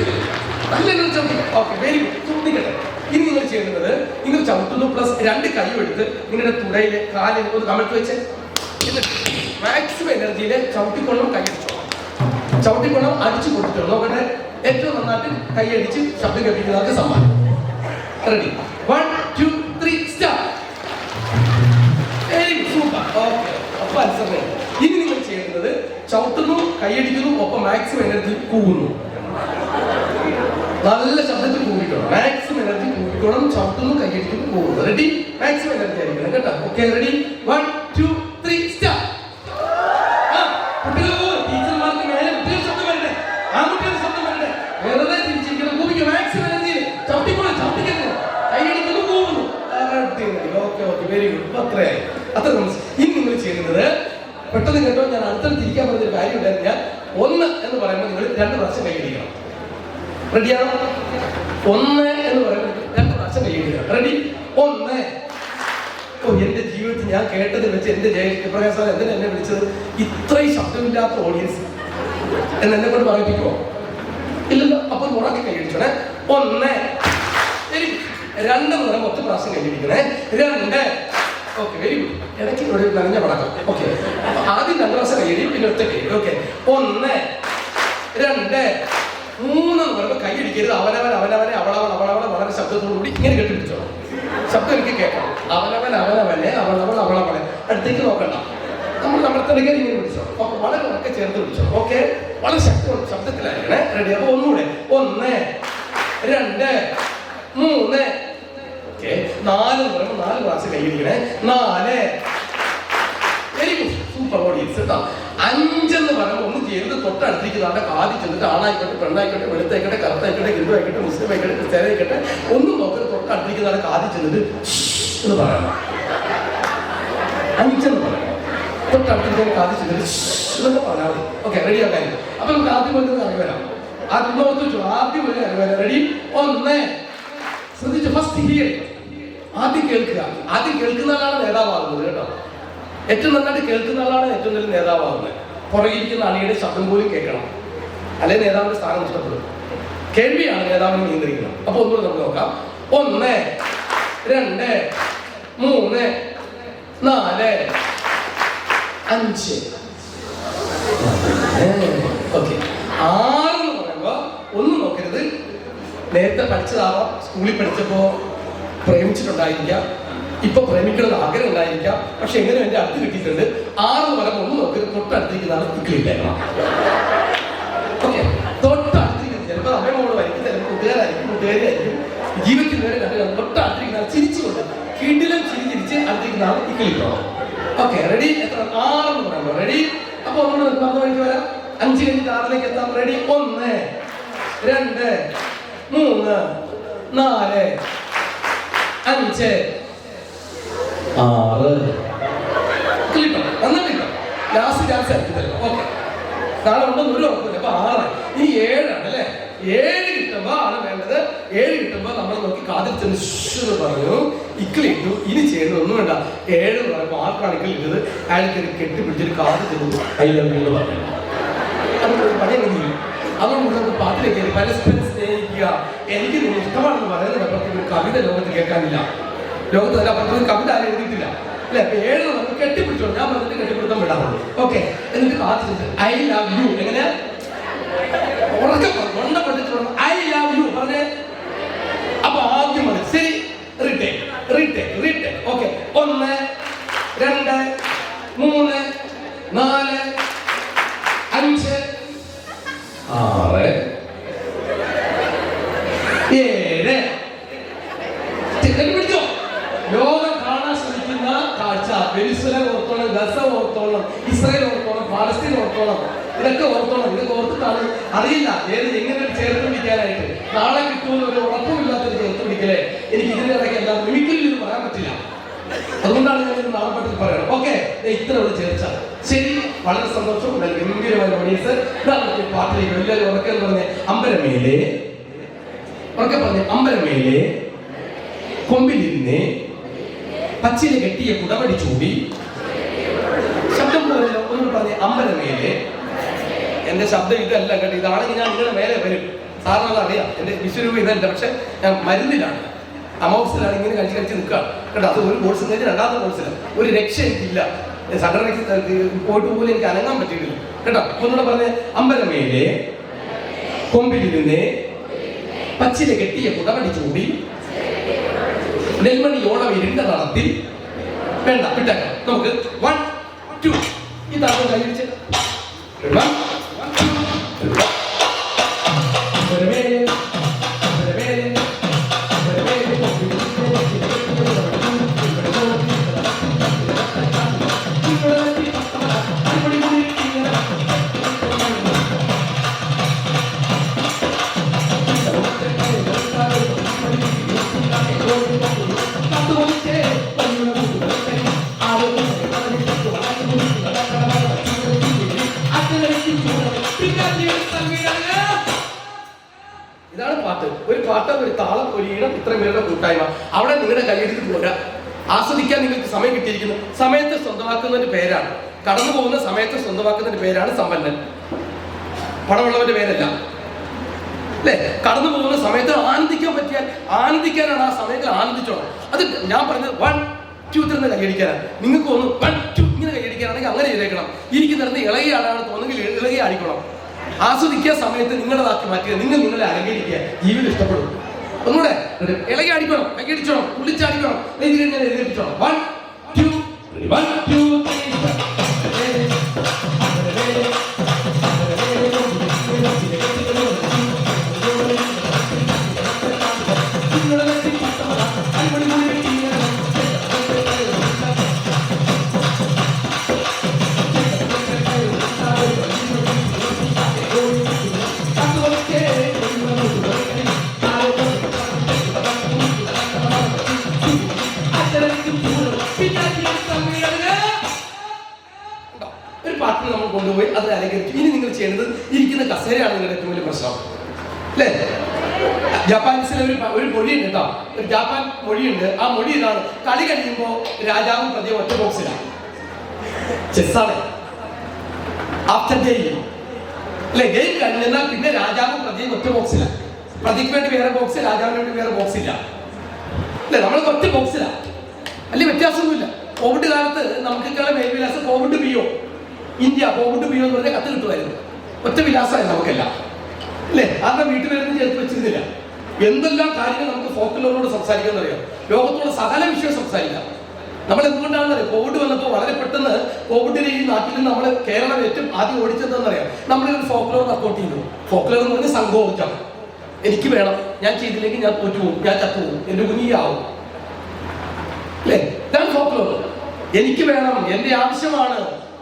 നല്ല എനർജി. Okay, very good. തുണിക്കട്ടെ. ഇനി നിങ്ങൾ ചെയ്യുന്നത്, നിങ്ങൾ ചവിട്ടുന്നു പ്ലസ് 2 കൈയും എടുത്ത് നിങ്ങളുടെ തുടയിലെ കാലിൽ ഒന്ന് കമഴ്ത്തി വെച്ച് മാക്സിമം എനർജിയിലെ ചവിട്ടിക്കൊള്ളും, കൈയടിച്ചോളാം. ചവിട്ടിക്കൊള്ളും, അടിച്ചു കൊടുത്തിട്ടോ. നോക്കട്ടെ, ഏറ്റവും നന്നായിട്ട് കൈയടിച്ച് ശബ്ദം കേൾപ്പിക്കുന്നവർക്ക് സമ്മാനം. Ready, 1, 2, 3 start. Very good, super. Okay, അപ്പൊ അനുസരണം. ഇനി നിങ്ങൾ ചെയ്യുന്നത് ചവിട്ടുന്നു, കൈയടിക്കുന്നു, ഒപ്പം മാക്സിമം എനർജി കൂവുന്നു. നല്ല ശബ്ദത്തിൽ കൂടിക്കണം. മാക്സിമം എനർജി കൂടിക്കണം. ചവിട്ടുന്നു, കൈയടിക്കുന്നു, കൂവുന്നു. റെഡി, മാക്സിമം എനർജി ആയിരിക്കണം കേട്ടോ. Okay, ready, 1, 2, 3 start. ടീച്ചർമാർക്ക് മേലെ കുട്ടികൾ ശബ്ദം വരട്ടെ, ആ കുട്ടികൾ ശബ്ദം വരട്ടെ. വെറുതെ തിരിച്ചിരിക്കണം. കൂവിക്കുക, മാക്സിമം എനർജി. ചവിട്ടിക്കോളൂ, ചവിട്ടിക്കുക. ഇപ്പൊ അത്രയായി. അത്ര ഇനി നിങ്ങൾ ചെയ്യുന്നത് പെട്ടെന്ന് കേട്ടോ, ഞാൻ അടുത്തത് തിരിക്കാൻ പറഞ്ഞൊരു കാര്യം ഉണ്ടായിരുന്നു. ഞാൻ 1 എന്ന് പറയുമ്പോൾ നിങ്ങൾ 2 പ്രാവശ്യം കൈയടിക്കണം. റെഡിയാണോ? 1 എന്ന് പറയുമ്പോൾ 2 പ്രാവശ്യം കൈയടിക്കണം. റെഡി? 1. ഓ, എന്റെ ജീവിതത്തിൽ ഞാൻ കേട്ടത് വെച്ച് എന്റെ ജയപ്രകാശ് സാർ എന്തിനാ എന്നെ വിളിച്ചത്? ഇത്രയും ശബ്ദമില്ലാത്ത ഓഡിയൻസ് എന്നെ കൊണ്ട് പറയിപ്പിക്കുമോ? ഇല്ലല്ലോ. അപ്പൊ ഉറക്കെ കൈയടിച്ചോണേ. 1. ശരി. 2 എന്ന് പറയുമ്പോൾ 10 പ്രാവശ്യം കൈയടിക്കണേ. 2. Okay, very good. ഇടയ്ക്ക് ഇവിടെ നനഞ്ഞ പടക്കം. ഓക്കെ, ആദ്യം 2 പ്രാവശ്യം കൈയടി, പിന്നെ ഒറ്റ കൈ. ഓക്കെ, 1, 2, 3 എന്ന് പറയുമ്പോൾ കൈയടിക്കരുത്. അവനവനെ അവളവളെ വളരെ ശബ്ദത്തോടുകൂടി ഇങ്ങനെ കെട്ടിപ്പിടിച്ചോ. ശബ്ദം എനിക്ക് കേൾക്കാം. അവനവനെ അവളവളെ അടുത്തേക്ക് നോക്കണ്ട. നമ്മൾ നമ്മുടെ തെളികൾ ഇങ്ങനെ പിടിച്ചോ. ഓക്കെ, വളരെ ഉറക്കെ ചേർത്ത് പിടിച്ചോ. ഓക്കെ, വളരെ ശബ്ദത്തിലായിരിക്കണേ. റെഡി? അപ്പൊ ഒന്നുകൂടെ. 1, 2, 3. ഓക്കെ, 4 എന്ന് പറയുമ്പോൾ 4 പ്രാവശ്യം കൈയടിക്കണേ. 4. വെരി ഗുഡ്, സൂപ്പർ ഓഡിയൻസ് കേട്ടോ. 5 എന്ന് പറയുമ്പോൾ ഒന്നും ചെയ്ത് തൊട്ടടുത്തിരിക്കുന്ന ആളുടെ കാതി ചെന്നിട്ട് ആണായിക്കോട്ടെ, പെണ്ണായിക്കോട്ടെ, വെളുത്തായിക്കോട്ടെ, കറുത്തായിക്കോട്ടെ, ഹിന്ദു ആയിക്കോട്ടെ, മുസ്ലിം ആയിക്കോട്ടെ, ക്രിസ്ത്യാനായിക്കോട്ടെ, ഒന്നും നോക്കി തൊട്ടടുത്തിരിക്കുന്ന ആളുടെ കാതി ചെന്നിട്ട് എന്ന് പറയണം. 5 എന്ന് പറയണം. തൊട്ടടുത്തിരിക്കുന്ന കാതി ചെന്നിട്ട് എന്നൊക്കെ പറഞ്ഞാൽ മതി. ഓക്കെ, റെഡി ആക്കാൻ. അപ്പൊ നമുക്ക് ആദ്യം പോലെ അറിവ് വരാം. ആദ്യം പോലെ അറിവ് വരാം. റെഡി? 1. ശ്രദ്ധിച്ചു. First here. ആദ്യം കേൾക്കുക. ആദ്യം കേൾക്കുന്ന ആളാണ് നേതാവാകുന്നത് കേട്ടോ. ഏറ്റവും നന്നായിട്ട് കേൾക്കുന്ന ആളാണ് ഏറ്റവും നല്ല നേതാവാകുന്നത്. പുറകിരിക്കുന്ന അണിയുടെ ശബ്ദം പോലും കേൾക്കണം, അല്ലെങ്കിൽ നേതാവിന്റെ സ്ഥാനം നഷ്ടപ്പെടും. കേൾവിയാണ് നേതാവിനെ നിയന്ത്രിക്കുന്നത്. അപ്പൊ ഒന്നുകൂടെ നമുക്ക് നോക്കാം. 1, 2, 3, 4, 5. ഓക്കെ, 6 എന്ന് പറയുമ്പോ ഒന്നും നോക്കരുത്. നേരത്തെ പഠിച്ചതാവാം, സ്കൂളിൽ പഠിച്ചപ്പോ പ്രേമിച്ചിട്ടുണ്ടായിരിക്കാം, ഇപ്പൊ പ്രേമിക്കണമെന്ന് ആഗ്രഹം ഉണ്ടായിരിക്കാം. പക്ഷെ എങ്ങനെ എന്റെ അടുത്ത് കിട്ടിയിട്ടുണ്ട്. 6 വരെ ഒന്നും നോക്കരുത്. തൊട്ടടുത്തിരിക്കുന്നതാണ് ഇക്ലിട്ടേക്കണം. ഓക്കെ, തൊട്ടടുത്തിരിക്കുന്നത് ചിലപ്പോൾ അമ്മയോട് വരിക്കും, ചിലപ്പോൾ കൂട്ടുകാരായിരിക്കും, ജീവിക്കുന്നവരെ കണ്ടു. തൊട്ടടുത്തിരിക്കുന്ന ചിരിച്ചുകൊണ്ട് കിടിലം ചിരിച്ച് അടുത്തിരിക്കുന്ന ആൾ ഇക്ലിട്ടോണം. Okay, ready? എത്ര? 6 എന്ന് പറയുമ്പോൾ റെഡി? അപ്പൊ ഒന്നുകൂടെ പറഞ്ഞ വഴിക്ക് വരാം. 5 കഴിഞ്ഞിട്ട് 6ലേക്ക് എത്താം. റെഡി? 1, 2, 3, 4, 5, 6. കിട്ടും, നന്നായിട്ട് ലാസ്റ്റ് ചാൻസ് ആയിരിക്കും തരുന്നത്. ഓക്കെ, നാളെ ഉണ്ടെന്ന് ഒരു ഉറപ്പില്ല. അപ്പൊ 6. ഇനി 7 ആണ് അല്ലേ? 7 കിട്ടുമ്പോ ആണ് വേണ്ടത്. 7 കിട്ടുമ്പോ നമ്മൾ നോക്കി കാതിൽ ചെന്ന് എന്ന് പറഞ്ഞു ഇക്കിളിട്ടു. ഇനി ചെയ്യുന്നത് ഒന്നും വേണ്ട. 7 എന്ന് പറയുമ്പോൾ ആർക്കാണ് ഇക്കിളിട്ടത്? അയാൾക്ക് കെട്ടിപ്പിടിച്ചൊരു കാത് ചെന്നു ഐ ലവ് യു എന്ന് പറഞ്ഞു. അതൊരു പണി എങ്ങനെ ചെയ്യും? അതുകൊണ്ട് നമുക്ക് പാട്ടിലേക്ക് പരസ്പരം സ്നേഹിക്കുക, എനിക്ക് നിങ്ങൾ ഇഷ്ടമാണെന്ന് പറയുന്നത് അപ്പുറത്തേക്ക് ഒരു കവിത ലോകത്ത് കേൾക്കാനില്ല. ലോകത്ത് തന്നെ അപ്പുറത്തേക്ക് കവിത ആരും എഴുതിയിട്ടില്ല അല്ലെ? അപ്പൊ 7 നമുക്ക് കെട്ടിപ്പിടിച്ചോ. ഞാൻ പറഞ്ഞിട്ട് കെട്ടിപ്പിടുത്തം വിടാറുള്ളൂ. ഓക്കെ, എന്നിട്ട് കാത്തിട്ട് ഐ ലവ് യു. എങ്ങനെ? ഉറക്കെ തൊണ്ട പഠിച്ചു ഐ ലവ് യു പറഞ്ഞേ. അപ്പൊ ആദ്യം മതി. ശരി, റീടേക്ക്. ഓക്കെ, 1, 2, 3, 4, 5, 6, 7. പിടിച്ചോ. ലോകം കാണാൻ ശ്രമിക്കുന്ന കാഴ്ച വെനിസ്വേല ഓർത്തോളം, ഗസ ഓർത്തോളം, ഇസ്രായേൽ ഓർത്തോളം, പാലസ്തീൻ ഓർത്തോളം, ഇതൊക്കെ ഓർത്തോളം. ഇതൊക്കെ ഓർത്തിട്ടാണ് അറിയില്ല എങ്ങനെ ചേർത്ത് പിടിക്കാനായിട്ട്. നാളെ കിട്ടുമെന്ന് ഒരു ഉറപ്പുമില്ലാത്തൊരു ചേർത്ത് പിടിക്കലേ. എനിക്ക് ഇതിന്റെ ഇടയ്ക്ക് എല്ലാം മിമിക്രിയിൽ ഇത് പറയാൻ പറ്റില്ല. അതുകൊണ്ടാണ് ഞാൻ ഇത് നാളെ പറ്റി പറയണം. ഓക്കെ, ഇത്ര ഒരു ചേർച്ച. ശരി, വളരെ സന്തോഷം. ഗംഭീരമായ ഓഡിയൻസ്. പാട്ടിലേക്ക് എല്ലാവരും ഉറക്കെ പറഞ്ഞ് അമ്പലമേലെ, ഉറക്കെ പറഞ്ഞ് അമ്പലമേലെ കൊമ്പിലിരുന്ന് പച്ചില കെട്ടിയ കുടവടി ചൂടി. ശബ്ദം പോലല്ലോ. ഒന്നും പറഞ്ഞ് അമ്പലമേലെ. എന്റെ ശബ്ദം ഇതല്ല കേട്ടോ. ഇതാണെങ്കിൽ ഞാൻ നിങ്ങളുടെ മേലെ വരും. സാറിന് അത് അറിയാം. എന്റെ വിശ്വരൂപം ഇതല്ല. പക്ഷെ ഞാൻ മരുന്നിലാണ്, അമൗസിലാണ് ഇങ്ങനെ കഴിച്ച് നിൽക്കുകയാണ് കേട്ടോ. അത് ഒരു കോഴ്സ് കഴിഞ്ഞ് 2ാമത്തെ കോഴ്സിലാണ്. ഒരു രക്ഷ എനിക്കില്ല. സംഘടനയ്ക്ക് പോയിട്ട് പോലും എനിക്ക് അനങ്ങാൻ പറ്റിയിട്ടില്ല കേട്ടോ. ഒന്നുകൂടെ പറഞ്ഞ് അമ്പലമേലെ കൊമ്പിലിരുന്ന് പച്ചില കെട്ടിയ കുടവടി ചൂടി നെൽമണിയോളം ഇരുണ്ട നടത്തി. വേണ്ട, വിട്ടേക്കാം. നമുക്ക് 1, 2 ഇതാണ് കഴിച്ച്. അവിടെ നിങ്ങളുടെ കയ്യെടുത്ത് പോരാ. ആസ്വദിക്കാൻ നിങ്ങൾക്ക് സമയം കിട്ടിയിരിക്കുന്നു. സമയത്തെ സ്വന്തമാക്കുന്നതിന്റെ പേരാണ്, കടന്നു പോകുന്ന സമയത്തെ സ്വന്തമാക്കുന്നതിന്റെ പേരാണ് സമ്പന്നൻ. പണമുള്ളവന്റെ പേരല്ല, അല്ലേ? കടന്നു പോകുന്ന സമയത്ത് ആനന്ദിക്കാൻ പറ്റിയാൽ ആനന്ദിക്കാനാണ്. ആ സമയത്തിൽ ആനന്ദിച്ചോണം. അത് ഞാൻ പറഞ്ഞത് 1 2 3 കൈയടിക്കാനാണ്. നിങ്ങൾക്ക് ഒന്ന് 1 2 ഇങ്ങനെ കൈയടിക്കാനാണെങ്കിൽ അങ്ങനെ ചെയ്തേക്കണം. ഇരിക്കുന്നിടത്ത് ഇളകിയ ആളാണ് തോന്നുന്നെങ്കിൽ ഇളകി ആടിക്കണം. ആസ്വദിക്കുക, സമയത്ത് നിങ്ങളതാക്കി മാറ്റുക. നിങ്ങളെ അലങ്കരിക്കുക, ജീവിതം ഇഷ്ടപ്പെടും. ഒന്നുകൂടെ ഇളകി അടിക്കണം, കൈയടിച്ചോണം, തുള്ളിച്ചാടിക്കണം, എഴുതിച്ചോണം. 1 2 1 2 3 ഒരു പാട്ടിൽ നമ്മൾ കൊണ്ടുപോയി അത് അലങ്കരിച്ചു. ഇനി നിങ്ങൾ ചെയ്യുന്നത് ഇരിക്കുന്ന കസേരയാണ് നിങ്ങളുടെ ഏറ്റവും വലിയ പ്രശ്നം, അല്ലേ? ജപ്പാനീസിലെ ഒരു മൊഴിയുണ്ട് കേട്ടോ, ഒരു ജപ്പാൻ മൊഴിയുണ്ട്. ആ മൊഴി ഇതാണ്: കളി കഴിയുമ്പോ രാജാവും പ്രതിയും ഒറ്റ ബോക്സിലാണ്. ചെസ്സാണ്. ആഫ്റ്റർ ഗെയിം, അല്ലെ? ഗെയിം കഴിഞ്ഞാൽ പിന്നെ രാജാവും പ്രതിയും ഒറ്റ ബോക്സിലാണ്. പ്രതിക്ക് വേണ്ടി വേറെ ബോക്സ്, രാജാവിന് വേണ്ടി വേറെ ബോക്സ് ഇല്ല, അല്ലെ? നമ്മൾ ഒറ്റ ബോക്സിലാണ്, അല്ലെ? വ്യത്യാസമൊന്നുമില്ല. കോവിഡ് കാലത്ത് നമുക്ക് മേൽവിലാസം കോവിഡ് പിയോ ഇന്ത്യ, കോവിഡ് പിയോ എന്ന് പറഞ്ഞാൽ കത്ത് കിട്ടുമായിരുന്നു. ഒറ്റ വിലാസമായി നമുക്കെല്ലാം, അല്ലേ? ആരുടെ വീട്ടുപേരൊന്നും ചേർത്ത് വെച്ചിരുന്നില്ല. എന്തെല്ലാം കാര്യങ്ങൾ നമുക്ക് ഫോക്കിലോറിനോട് സംസാരിക്കാൻ അറിയാം. ലോകത്തുള്ള സകല വിഷയം സംസാരിക്കാം. നമ്മൾ എന്തുകൊണ്ടാണെന്നറിയാം? കോവിഡ് വന്നപ്പോൾ വളരെ പെട്ടെന്ന് കോവിഡിനെ ഈ നാട്ടിൽ നിന്ന് നമ്മൾ കേരളം ഏറ്റവും ആദ്യം ഓടിച്ചതെന്നറിയാം. നമ്മളൊരു ഫോക്ലോർ വർക്കൗട്ട് ചെയ്തു. ഫോക്ലോർ എന്ന് പറഞ്ഞാൽ സങ്കോചം. എനിക്ക് വേണം, ഞാൻ ചെയ്തില്ലെങ്കിൽ ഞാൻ തോറ്റു പോകും, ഞാൻ ചത്തുപോകും, എന്റെ കുഞ്ഞിയാവും, അല്ലേ? ഇതാണ് ഫോക്ലോർ. എനിക്ക് വേണം, എന്റെ ആവശ്യമാണ്,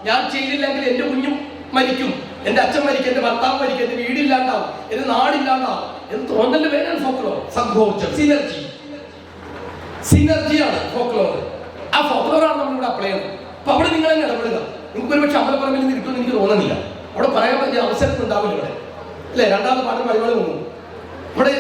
ഞാൻ ചെയ്തില്ലെങ്കിൽ എന്റെ കുഞ്ഞും മരിക്കും, എന്റെ അച്ഛൻ മരിക്കും, എന്റെ ഭർത്താവ് മരിക്കും, എന്റെ വീടില്ലാണ്ടാവും, എന്റെ നാടില്ലാണ്ടാവും എന്ന് തോന്നലിന്റെ പേരാണ് ഫോക്ലോർ. സങ്കോചം, സിനർജിയാണ് ഫോക്ലോർ. ആ ഫോക്ലോറാണ് നമ്മളിവിടെ അപ്ലൈ ചെയ്യുന്നത്. അപ്പൊ അവിടെ നിങ്ങൾ തന്നെ ഇടപെടുക. നിങ്ങൾക്ക് ഒരു പക്ഷെ അമ്പലപ്പുറമിൽ നിന്ന് കിട്ടുമെന്ന് എനിക്ക് തോന്നുന്നില്ല. അവിടെ പറയാൻ പറ്റിയ അവസരം ഉണ്ടാവില്ല ഇവിടെ, അല്ലെ? രണ്ടാമത് പാട്ട് പരിപാടി പോകും. ഇവിടെ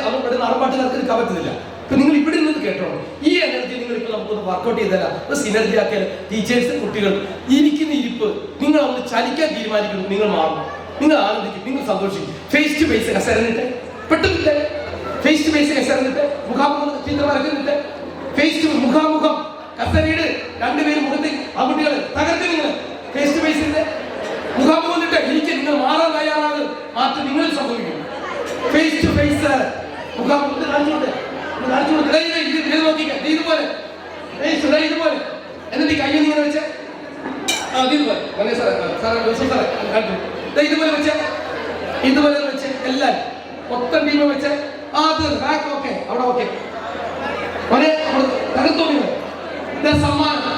നാടൻപാട്ടുകാർക്ക് എടുക്കാൻ പറ്റുന്നില്ല. ഇപ്പൊ നിങ്ങൾ ഇവിടെ നിന്ന് കേട്ടോളൂ. ഈ എനർജി നിങ്ങൾ ഇപ്പൊ നമുക്കൊന്ന് വർക്ക്ഔട്ട് ചെയ്താൽ സിനർജി ആക്കിയാൽ ടീച്ചേഴ്സ്, കുട്ടികൾ ഇരിക്കുന്ന ഇരിപ്പ് നിങ്ങൾ ഒന്ന് ചലിക്കാൻ തീരുമാനിക്കുന്നു. നിങ്ങൾ മാറും, നിങ്ങൾ ആനന്ദിക്കും, നിങ്ങൾ സന്തോഷിക്കും. ഫേസ് ടു ഫേസ് കസരന്നിട്ട് പെട്ടെന്നിട്ട് ഫേസ് ടു ഫേസ് കസരന്നിട്ട് മുഖാമുഖം ചിത്രമാരൊക്കെ ഫേസ് ടു മുഖാമുഖം കസരയുടെ രണ്ടുപേരും മുഖത്ത് ആൺകുട്ടികൾ തകർത്ത് നിങ്ങൾ ഫേസ് ടു ഫേസ് മുഖാമുഖം എന്നിട്ട് എനിക്ക് നിങ്ങൾ മാറാൻ തയ്യാറാണ്. മാറ്റം നിങ്ങളിൽ സംഭവിക്കും. ഫേസ് ടു ഫേസ് മുഖാമുഖത്ത് കാണിച്ചുകൊണ്ട് നോക്കിക്ക ഇതുപോലെ ഇതുപോലെ എന്നിട്ട് കയ്യിൽ ഇങ്ങനെ വെച്ച് ഇതുപോലെ വെച്ച് ഇതുപോലെ വെച്ച് എല്ലാരും മൊത്തം ടീമ വെച്ച് അത് ബാക്ക് ഓക്കെ, അവിടെ ഓക്കെ തകർത്തോ. നിങ്ങൾ സമ്മാനം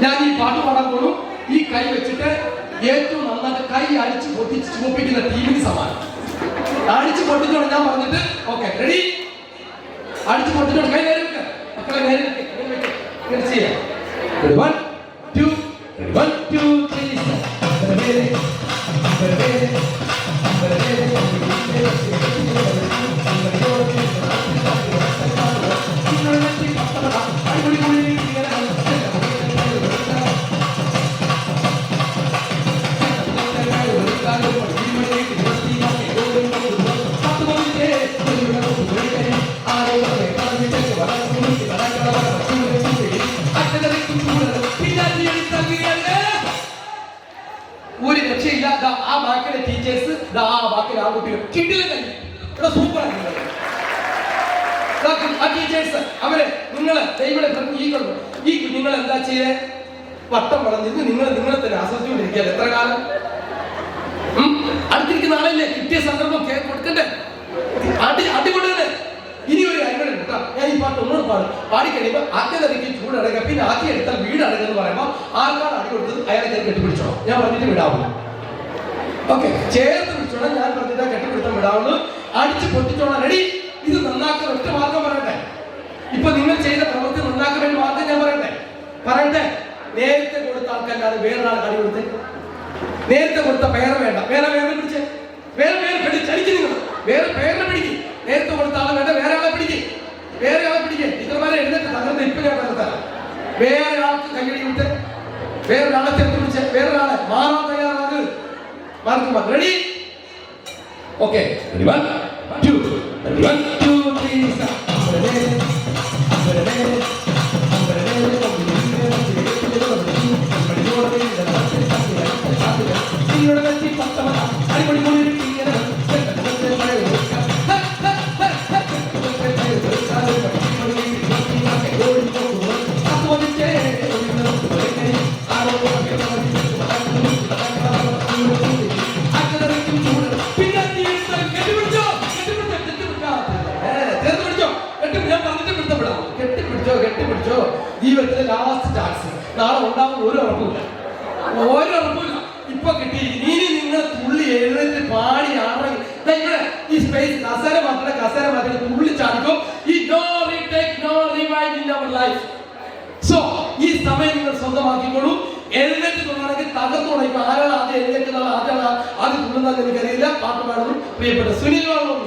ഞാൻ ഈ പാട്ട് പാടാൻ പോലും ഈ കൈ വെച്ചിട്ട് ഏറ്റവും നന്നായിട്ട് കൈ അടിച്ച് പൊട്ടിച്ച് ചുമപ്പിക്കുന്ന ടീമിന് സമ്മാനം. അടിച്ച് പൊട്ടിച്ചോണ്ട് ഞാൻ പറഞ്ഞിട്ട് ഓക്കെ റെഡി, അടിച്ചു പൊട്ടിച്ചോണ്ട് കൈ നേരെ വെക്കുക. മക്കളെ നേരെ ഇങ്ങനെ ചെയ്യാം. 1 2 1 2 3 ഒരു രക്ഷയില്ല. ആ ബാക്കിലെ ടീച്ചേഴ്സ്, ആ ബാക്കിലെ ആൺകുട്ടികൾ കിട്ടില്ല കഴിഞ്ഞു. ഇവിടെ സൂപ്പർ ആയിട്ട് ആ ടീച്ചേഴ്സ് അവര് നിങ്ങളെ ഈ കുഞ്ഞുങ്ങൾ എന്താ ചെയ്യേ? വട്ടം വളഞ്ഞിരുന്ന് നിങ്ങളെ തന്നെ ആസ്വദിച്ചുകൊണ്ടിരിക്കുക. എത്ര കാലം? അടുത്തിരിക്കുന്ന ആളല്ലേ, കിട്ടിയ സന്ദർഭം കൊടുക്കണ്ടേ? അടികൊണ്ടേ. ഇനി ഒരു കാര്യങ്ങളുണ്ട് കേട്ടോ. ഞാൻ ഈ പാട്ട് ഒന്നുകൂടെ പാടിക്കഴിയുമ്പോൾ ആദ്യതരയ്ക്ക് ചൂടടക്കുക, പിന്നെ ആദ്യം എടുത്താൽ വീട് അടങ്ങുമെന്ന് പറയുമ്പോൾ ആർക്കാണ് അടി കൊടുത്തത് അയാളെ ഞാൻ കെട്ടിപ്പിടിച്ചോളാം. ഞാൻ പറഞ്ഞിട്ട് വിടാവുള്ളൂ. ഓക്കെ, ചേർത്ത് പിടിച്ചോളാം. ഞാൻ പറഞ്ഞിട്ട് കെട്ടിപ്പിടുത്തം വിടാവുള്ളൂ. അടിച്ച് പൊട്ടിച്ചോളാം. റെഡി? ഇത് നന്നാക്കാൻ ഒറ്റ മാർഗം പറയട്ടെ. ഇപ്പൊ നിങ്ങൾ ചെയ്ത പ്രവൃത്തി നന്നാക്കാൻ വേണ്ടി മാർഗം ഞാൻ പറയട്ടെ. നേരത്തെ കൊടുത്ത ആൾക്കല്ലാതെ വേറൊരാൾ അടി കൊടുത്ത്, നേരത്തെ കൊടുത്ത പേരെ വേണ്ട, വേറെ പിടിച്ച് വേറെ പിടിച്ചടിക്കും. നിങ്ങൾ വേറെ പേരിനെ പിടിക്കും. നേരത്തെ കൊടുത്ത ആളെ വേണ്ട, വേറെ ആളെ പിടിക്കും. ടീച്ചർമാരെ വേറെ ആൾക്ക് കൈയടി വിട്ട് വേറൊരാളെ ചേർത്ത് പിടിച്ച് വേറൊരാളെ മാറാൻ തയ്യാറാണ്. Mark ready? ഓക്കെ, 1 2 1 2 3 കെട്ടിപ്പിടിച്ചോ. ജീവിതത്തിലെ ലാസ്റ്റ് ചാൻസ്. നാളെ ഉണ്ടാവുന്ന ഒരു ഉറപ്പുമില്ല. ഇപ്പൊ കിട്ടിയിരിക്കും. ഇനി നിങ്ങൾ തുള്ളി എഴുന്നേറ്റ് പാടി ആണെങ്കിൽ ഈ സ്പേസ് കസേര മാറ്റി തുള്ളി ചാടിക്കും. ഈ no retake no rewind in our life. So ഈ സമയം നിങ്ങൾ സ്വന്തമാക്കിക്കോളൂ. എഴുന്നേറ്റ് തുള്ളണമെങ്കിൽ തകർന്നു തുടങ്ങി. ആരാണ് ആദ്യം എഴുന്നേറ്റുന്നത്, ആദ്യം തുള്ളുന്നത് എനിക്കറിയില്ല. പാട്ട് പാടുന്നു പ്രിയപ്പെട്ട സുനിൽ വാങ്ങി.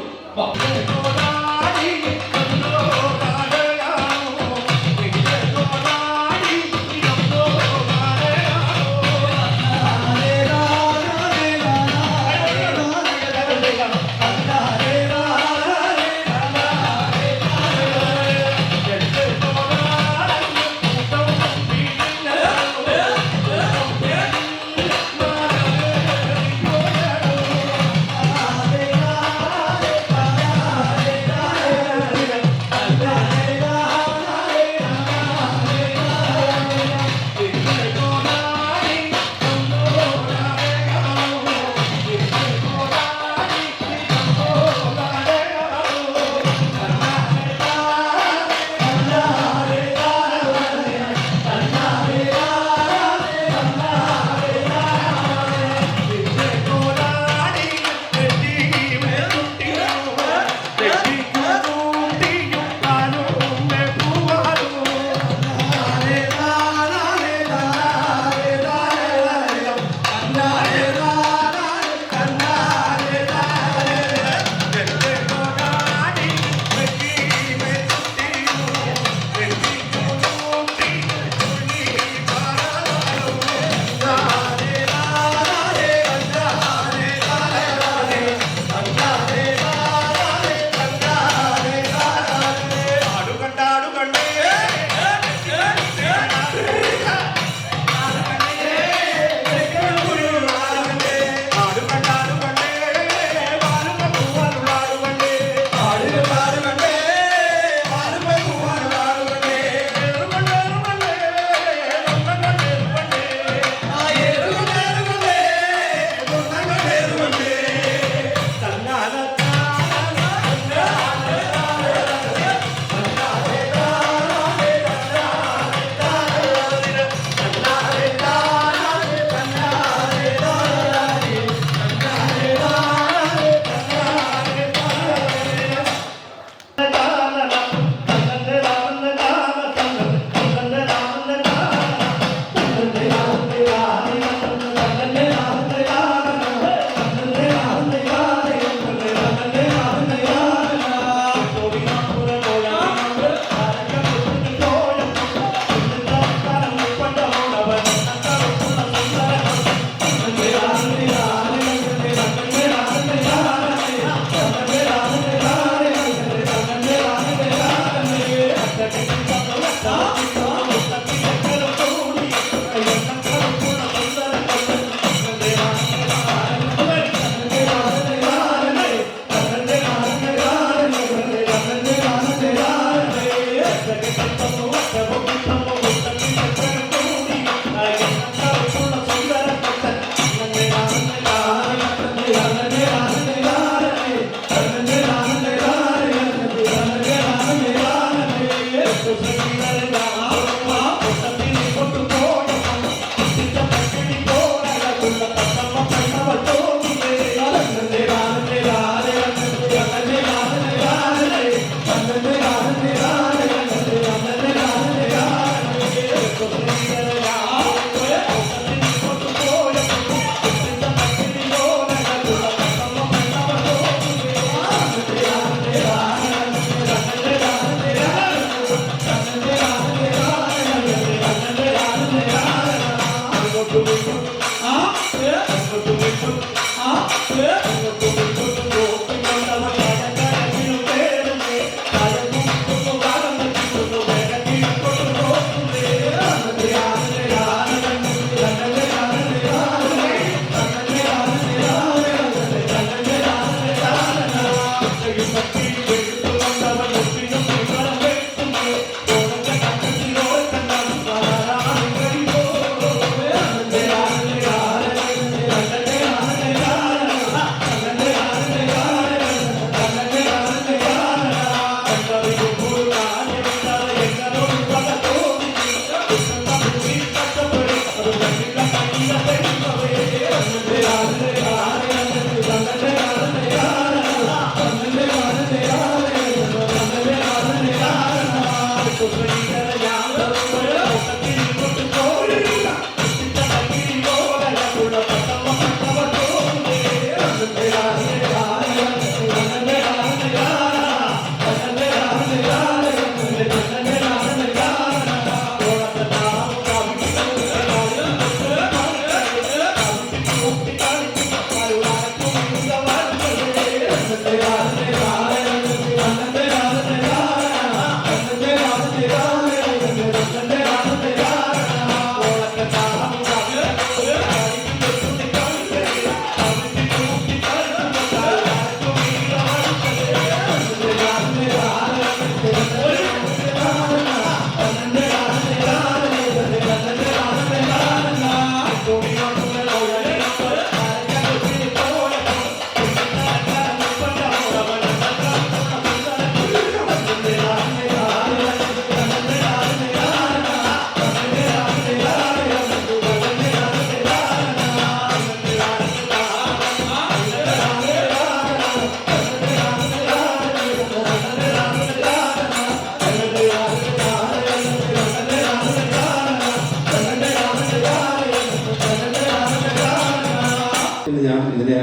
ഞാൻ ഇതിനെ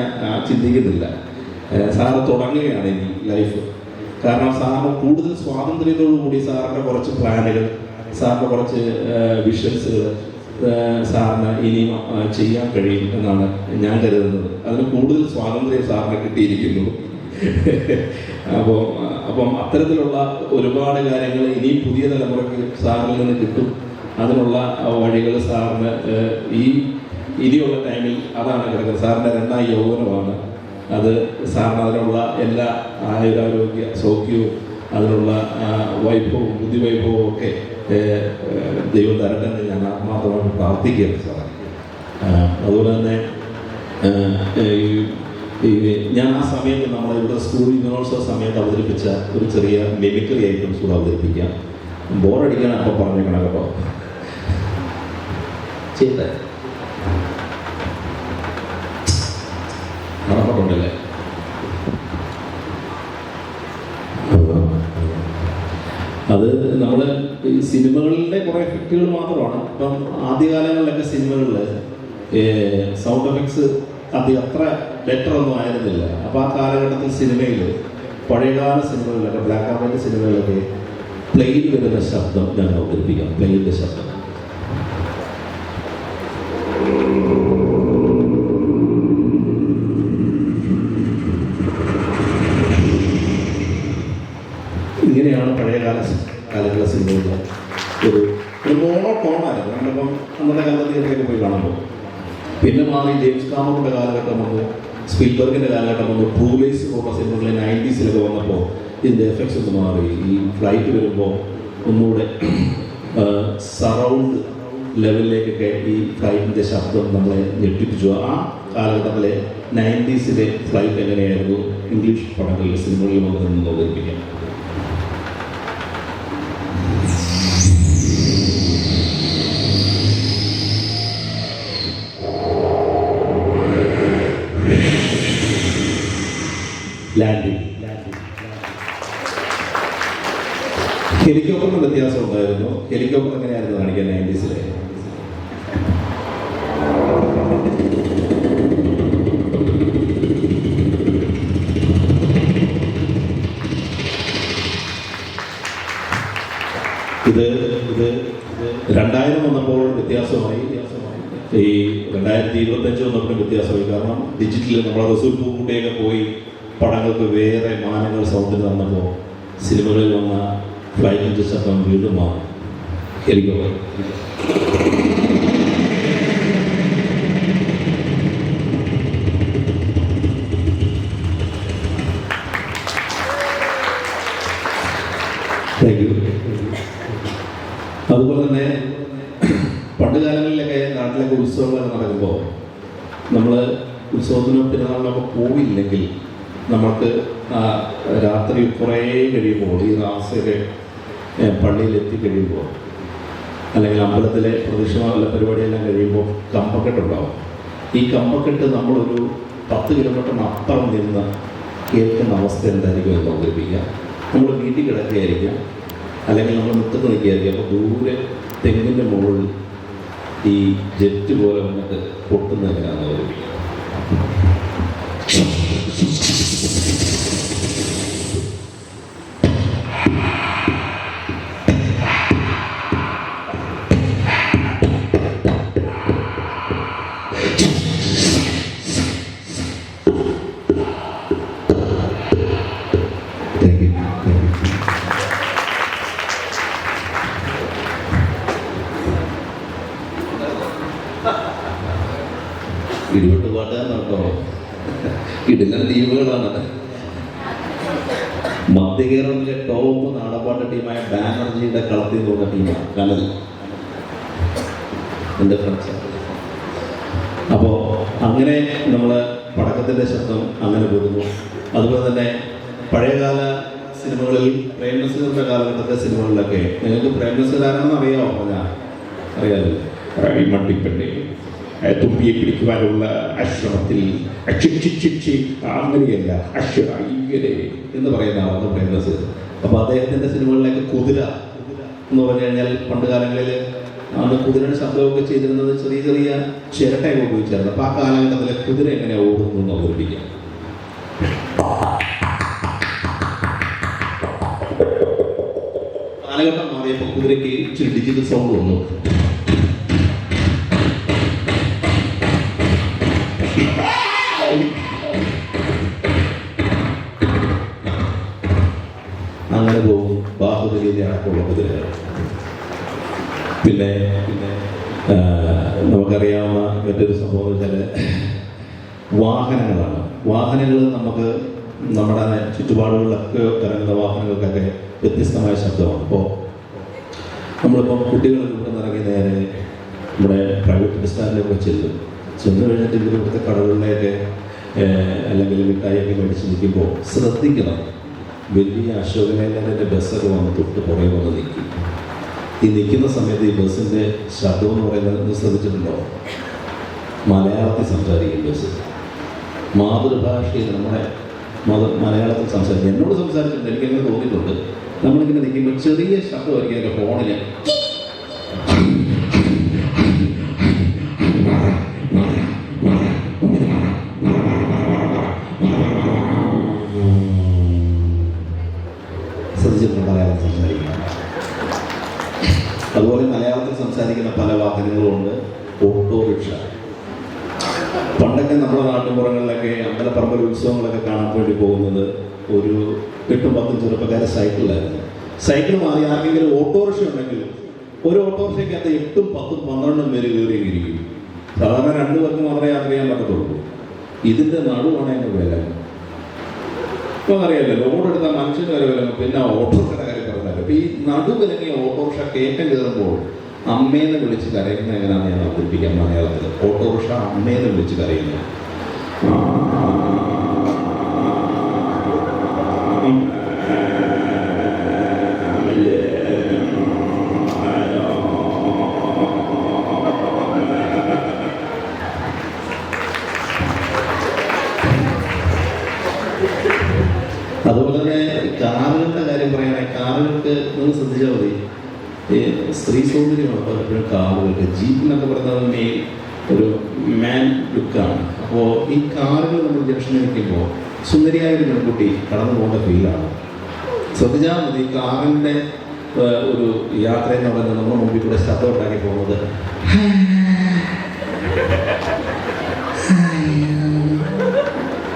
ചിന്തിക്കുന്നില്ല. സാറ് തുടങ്ങുകയാണ് ഇനി ലൈഫ്. കാരണം സാറിന് കൂടുതൽ സ്വാതന്ത്ര്യത്തോടു കൂടി സാറിൻ്റെ കുറച്ച് പ്ലാനുകൾ, സാറിൻ്റെ കുറച്ച് വിഷൻസുകൾ സാറിന് ഇനിയും ചെയ്യാൻ കഴിയും എന്നാണ് ഞാൻ കരുതുന്നത്. അതിന് കൂടുതൽ സ്വാതന്ത്ര്യം സാറിന് കിട്ടിയിരിക്കുന്നു. അപ്പം അത്തരത്തിലുള്ള ഒരുപാട് കാര്യങ്ങൾ ഇനിയും പുതിയ തലമുറയ്ക്ക് സാറിൽ നിന്ന് കിട്ടും. അതിനുള്ള വഴികൾ സാറിന് ഇനിയുള്ള ടൈമിൽ അതാണ് കിടക്കുന്നത്. സാറിൻ്റെ 2ാം യൗവനമാണ് അത്. സാറിന് അതിനുള്ള എല്ലാ ആയുരാരോഗ്യ സൗഖ്യവും അതിനുള്ള വൈഭവവും ബുദ്ധിവൈഭവവും ഒക്കെ ദൈവം തരട്ടെന്ന് ഞാൻ ആത്മാർത്ഥമായിട്ട് പ്രാർത്ഥിക്കുകയാണ് സാറേ. അതുപോലെ തന്നെ ഞാൻ ആ സമയത്ത് നമ്മളിവിടെ സ്കൂൾ യുവനോത്സവ സമയത്ത് അവതരിപ്പിച്ച ഒരു ചെറിയ മിമിക്രി ഐറ്റംസ് കൂടെ അവതരിപ്പിക്കാം. ബോറടിക്കാൻ അപ്പോൾ പറഞ്ഞേക്കണം കേട്ടോ. ചെയ്തേ നടന്നിട്ടുണ്ടല്ലേ? അത് നമ്മൾ ഈ സിനിമകളുടെ കുറേ എഫക്റ്റുകൾ മാത്രമാണ്. ഇപ്പം ആദ്യകാലങ്ങളിലൊക്കെ സിനിമകളിൽ സൗണ്ട് എഫക്ട്സ് അത്ര ബെറ്റർ ഒന്നും ആയിരുന്നില്ല. അപ്പോൾ ആ കാലഘട്ടത്തിൽ സിനിമയിൽ പഴയകാല സിനിമകളിലൊക്കെ ബ്ലാക്ക് ആൻഡ് വൈറ്റ് സിനിമകളിലൊക്കെ പ്ലെയിൻ വരുന്ന ശബ്ദം ഞാൻ അവതരിപ്പിക്കാം. പ്ലെയിൻ്റെ ശബ്ദം ഇങ്ങനെയാണ് കാലഘട്ട സിനിമകളിൽ ഒരു മോണോടോണായിരുന്നു. നമ്മളിപ്പം അന്നത്തെ കാലത്ത് തിയേറ്ററിലേക്ക് പോയി കാണുമ്പോൾ പിന്നെ മാറി ജെയിംസ് കാമറിൻ്റെ കാലഘട്ടം വന്നു, സ്പിൽബർഗിൻ്റെ കാലഘട്ടം വന്നു, ട്രൂലേസ് പോലുള്ള സിനിമകളിൽ 90s വന്നപ്പോൾ ഇതിൻ്റെ എഫക്ട്സ് ഒന്ന് മാറി. ഈ ഫ്ലൈറ്റ് വരുമ്പോൾ ഒന്നുകൂടെ സറൗണ്ട് ലെവലിലേക്കൊക്കെ ഈ ഫ്ലൈറ്റിൻ്റെ ശബ്ദം നമ്മളെ ഞെട്ടിപ്പിച്ചു. ആ കാലഘട്ടത്തിലെ 90s ഫ്ലൈറ്റ് എങ്ങനെയായിരുന്നു ഇംഗ്ലീഷ് പടങ്ങളിൽ സിനിമകളിൽ വന്നതെന്ന് അവതരിപ്പിക്കാം. ലാൻഡിംഗ്. ഹെലികോപ്റ്ററിന് വ്യത്യാസം ഉണ്ടായിരുന്നു. ഹെലികോപ്റ്റർ എങ്ങനെയായിരുന്നു കാണിക്കാൻ 90s? ഇത് 2000 വന്നപ്പോൾ വ്യത്യാസമായി. ഈ 2025 വന്നപ്പോൾ വ്യത്യാസമായി. കാരണം ഡിജിറ്റലിൽ നമ്മളെ റസൂൽ പൂക്കുട്ടിയൊക്കെ പോയി പടങ്ങൾക്ക് വേറെ മാനങ്ങൾ സൗണ്ടിൽ തന്നപ്പോൾ സിനിമകളിൽ വന്ന ഫ്ലൈറ്റിൻ്റെ ശബ്ദം വീണ്ടും മാറി. Helicopter thank you. അതുപോലെ തന്നെ പണ്ട് കാലങ്ങളിലൊക്കെ നാട്ടിലൊക്കെ ഉത്സവങ്ങളൊക്കെ നടക്കുമ്പോൾ നമ്മൾ ഉത്സവത്തിനോ പെരുന്നാളിനൊക്കെ പോയില്ലെങ്കിൽ നമുക്ക് രാത്രി കുറേ കഴിയുമ്പോൾ ഈ റാസൊക്കെ പള്ളിയിൽ എത്തിക്കഴിയുമ്പോൾ അല്ലെങ്കിൽ അമ്പലത്തിലെ പ്രദക്ഷിണ പരിപാടിയെല്ലാം കഴിയുമ്പോൾ കമ്പക്കെട്ടുണ്ടാവും. ഈ കമ്പക്കെട്ട് നമ്മളൊരു 10 കിലോമീറ്ററിന് അപ്പുറം നിന്ന് കേൾക്കുന്ന അവസ്ഥ എന്തായിരിക്കും എന്ന് അവതരിപ്പിക്കുക. നമ്മൾ വീട്ടിൽ കിടക്കുകയായിരിക്കാം, അല്ലെങ്കിൽ നമ്മൾ മുറ്റത്ത് നിൽക്കുകയായിരിക്കും. അപ്പോൾ ദൂരെ തെങ്ങിൻ്റെ മുകളിൽ ഈ ജെറ്റ് പോലെ വന്നിട്ട് പൊട്ടുന്നതിനാണ് അവതരിപ്പിക്കുക. ഇടിവെട്ട് പാട്ടുകാരനാട്ടോ, ഇടുങ്ങൽ ടീമുകളാണ്. മധ്യ കേരളത്തിലെ ടോപ്പ് നാടൻപാട്ട് ടീമായ ബാനർജിയുടെ കളത്തിൽ പോകുന്ന ടീമാണ് കനൽ, എൻ്റെ ഫ്രണ്ട്സാണ്. അപ്പോൾ അങ്ങനെ നമ്മൾ പടക്കത്തിൻ്റെ ശബ്ദം അങ്ങനെ പോകുന്നു. അതുപോലെ തന്നെ പഴയകാല സിനിമകളിൽ പ്രേംനസീറിൻ്റെ കാലഘട്ടത്തെ സിനിമകളിലൊക്കെ നിങ്ങൾക്ക് പ്രേംനസീർ ആരാണെന്ന് അറിയാമോ? ഞാൻ അറിയാമല്ലോ. മട്ടിപ്പള്ളി തുമ്പിയെ പിടിക്കുവാനുള്ള ആശ്രമത്തിൽ അങ്ങനെയല്ല ഇങ്ങനെ എന്ന് പറയുന്ന ആളാണ് പ്രേംനസീർ. അപ്പോൾ അദ്ദേഹത്തിൻ്റെ സിനിമകളിലേക്ക് കുതിര എന്ന് പറഞ്ഞു കഴിഞ്ഞാൽ പണ്ട് കാലങ്ങളിൽ അന്ന് കുതിരയുടെ ശബ്ദമൊക്കെ ചെയ്തിരുന്നത് ചെറിയ ചെറിയ ചിരട്ടയൊക്കെ ഉപയോഗിച്ചായിരുന്നു. അപ്പോൾ ആ കാലഘട്ടത്തിലെ കുതിര എങ്ങനെ ഓടുന്നു എന്ന് അവതരിപ്പിക്കാം. കാലഘട്ടം മാറിയപ്പോൾ കുതിരയ്ക്ക് ഇച്ചിരി ഡിജിറ്റൽ സൗണ്ട് വന്നു. അങ്ങനെ പോകും ബാഹുബലിയിലെ അടക്കമുള്ള കുതിരകൾ. പിന്നെ നമുക്കറിയാവുന്ന മറ്റൊരു സംഭവം എന്ന് വെച്ചാൽ വാഹനങ്ങളാണ്. വാഹനങ്ങൾ നമുക്ക് നമ്മുടെ ചുറ്റുപാടുകളിലൊക്കെ ഇറങ്ങുന്ന വാഹനങ്ങൾക്കൊക്കെ വ്യത്യസ്തമായ ശബ്ദമാണ്. അപ്പോൾ നമ്മളിപ്പം കുട്ടികൾ ഇവിടെ നിന്നിറങ്ങി നേരെ നമ്മുടെ പ്രൈവറ്റ് ബസ് സ്റ്റാൻഡിലൊക്കെ ചെന്ന് കഴിഞ്ഞിട്ട് ഇവിടുത്തെ കടകളിലേക്ക് അല്ലെങ്കിൽ മിഠായിയൊക്കെ മേടിച്ച് നിൽക്കുമ്പോൾ ശ്രദ്ധിക്കണം, വലിയ അശോകനേന്ദ്രൻ്റെ ബസ്സൊക്കെ വന്ന് തൊട്ട് പുറകെ വന്ന് നിൽക്കും. ഈ നിൽക്കുന്ന സമയത്ത് ഈ ബസ്സിൻ്റെ ശബ്ദം എന്ന് പറയുന്നത് ശ്രദ്ധിച്ചിട്ടുണ്ടോ? മലയാളത്തിൽ സംസാരിക്കും ബസ്. മാതൃഭാഷയിൽ നമ്മുടെ മലയാളത്തിൽ സംസാരിക്കും. എന്നോട് സംസാരിച്ചിട്ടുണ്ട്, എനിക്കങ്ങനെ തോന്നിയിട്ടുണ്ട്. നമ്മളിങ്ങനെ നിൽക്കുമ്പോൾ ചെറിയ ശബ്ദമായിരിക്കും എൻ്റെ ഫോണിൽ. ശ്രദ്ധിച്ചിട്ടുണ്ട് മലയാളത്തിൽ സംസാരിക്കുന്നത്. അതുപോലെ മലയാളത്തിൽ സംസാരിക്കുന്ന പല വാഹനങ്ങളുമുണ്ട്. ഓട്ടോറിക്ഷ. പണ്ടൊക്കെ നമ്മുടെ നാട്ടുപുറങ്ങളിലൊക്കെ അമ്പലപ്പറമ്പൽ ഉത്സവങ്ങളൊക്കെ കാണാൻ വേണ്ടി പോകുന്നത് ഒരു 8-10 ചെറുപ്പക്കാരെ സൈക്കിളിലായിരുന്നു. സൈക്കിൾ മാറി ആർക്കെങ്കിലും ഓട്ടോറിക്ഷ ഉണ്ടെങ്കിൽ ഒരു ഓട്ടോറിക്ഷയ്ക്കകത്ത് 8-10-12 പേര് കയറിയിരിക്കും. സാധാരണ 2 പേർക്ക് മാത്രമേ യാത്ര ചെയ്യാൻ പറ്റത്തുള്ളൂ. ഇതിൻ്റെ നടുവാണ് എൻ്റെ വില. ഇപ്പം അറിയാമല്ലോ, ലോഡ് എടുത്താൽ മനുഷ്യന് വരെ വിലങ്ങും, പിന്നെ ഓട്ടോറിക്ഷയുടെ കാര്യം പറഞ്ഞാൽ ഈ നടുവിലങ്ങിയ ഓട്ടോറിക്ഷ കയറ്റം കയറുമ്പോൾ അമ്മേന്ന് വിളിച്ച് കരയുന്നത് എങ്ങനെയാണെന്ന് ഞാൻ അവതരിപ്പിക്കാം മലയാളത്തിൽ. ഓട്ടോറിക്ഷ അമ്മേന്ന് വിളിച്ച് കരയുന്നത്. അതുപോലെ തന്നെ കാറുകളുടെ കാര്യം പറയുകയാണെങ്കിൽ കാറുകൾക്ക് നിങ്ങൾ ശ്രദ്ധിച്ചാൽ മതി, സ്ത്രീ സൗന്ദര്യമാണ് പലപ്പോഴും കാറുകൾക്ക്. ജീപ്പിനൊക്കെ പറയുന്നത് മെയിൻ ഒരു മാൻ ലുക്കാണ്. അപ്പോൾ ഈ കാറുകൾ നമ്മൾ ജംഗ്ഷനിൽ നിൽക്കുമ്പോൾ സുന്ദരിയായ ഒരു പെൺകുട്ടി കടന്നു പോകേണ്ട ഫീലാണ്. ശ്രദ്ധിച്ചാൽ മതി, കാറിൻ്റെ ഒരു യാത്ര എന്ന് പറയുന്നത് നമ്മുടെ മുമ്പിൽ കൂടെ ശബ്ദം ഉണ്ടാക്കി പോകുന്നത്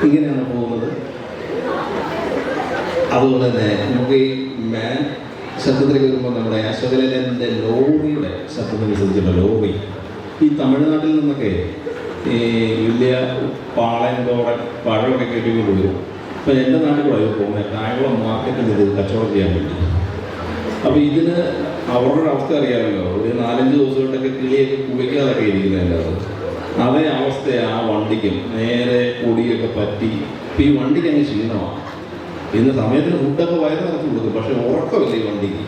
ഇങ്ങനെയാണ് പോകുന്നത്. അതുപോലെ തന്നെ നമുക്ക് ഈ മാൻ ശബ്ദത്തിലേക്ക് വരുമ്പോൾ നമ്മുടെ അശോകനേന്ദ്രൻ്റെ ലോറിയുടെ ശബ്ദത്തിന് ശ്രദ്ധിച്ചിട്ടുള്ള ലോറി ഈ തമിഴ്നാട്ടിൽ നിന്നൊക്കെ ഈ വലിയ പാളയന്തോടെ പഴമൊക്കെ കെട്ടിക്കൊണ്ട് വരും. അപ്പോൾ എൻ്റെ നാട്ടിൽ കൂടെ പോകുന്നത് കായംകുളം മാർക്കറ്റിൽ ഇത് കച്ചവടം ചെയ്യാൻ വേണ്ടി. അപ്പോൾ ഇതിന് അവരുടെ അവസ്ഥ അറിയാമല്ലോ, ഒരു 4-5 ദിവസമായിട്ടൊക്കെ കിളിയൊക്കെ കുളിക്കാതൊക്കെ ഇരിക്കുന്നതിൻ്റെ അതേ അവസ്ഥയാണ് ആ വണ്ടിക്കും. നേരെ പൊടിയൊക്കെ പറ്റി ഇപ്പോൾ ഈ വണ്ടിക്ക് അങ്ങ് ക്ഷീണമാണ്. ഇന്ന് സമയത്തിന് ഫുഡൊക്കെ വയറ് നിറച്ച് കൊടുക്കും, പക്ഷേ ഉറക്കമില്ല ഈ വണ്ടിക്ക്.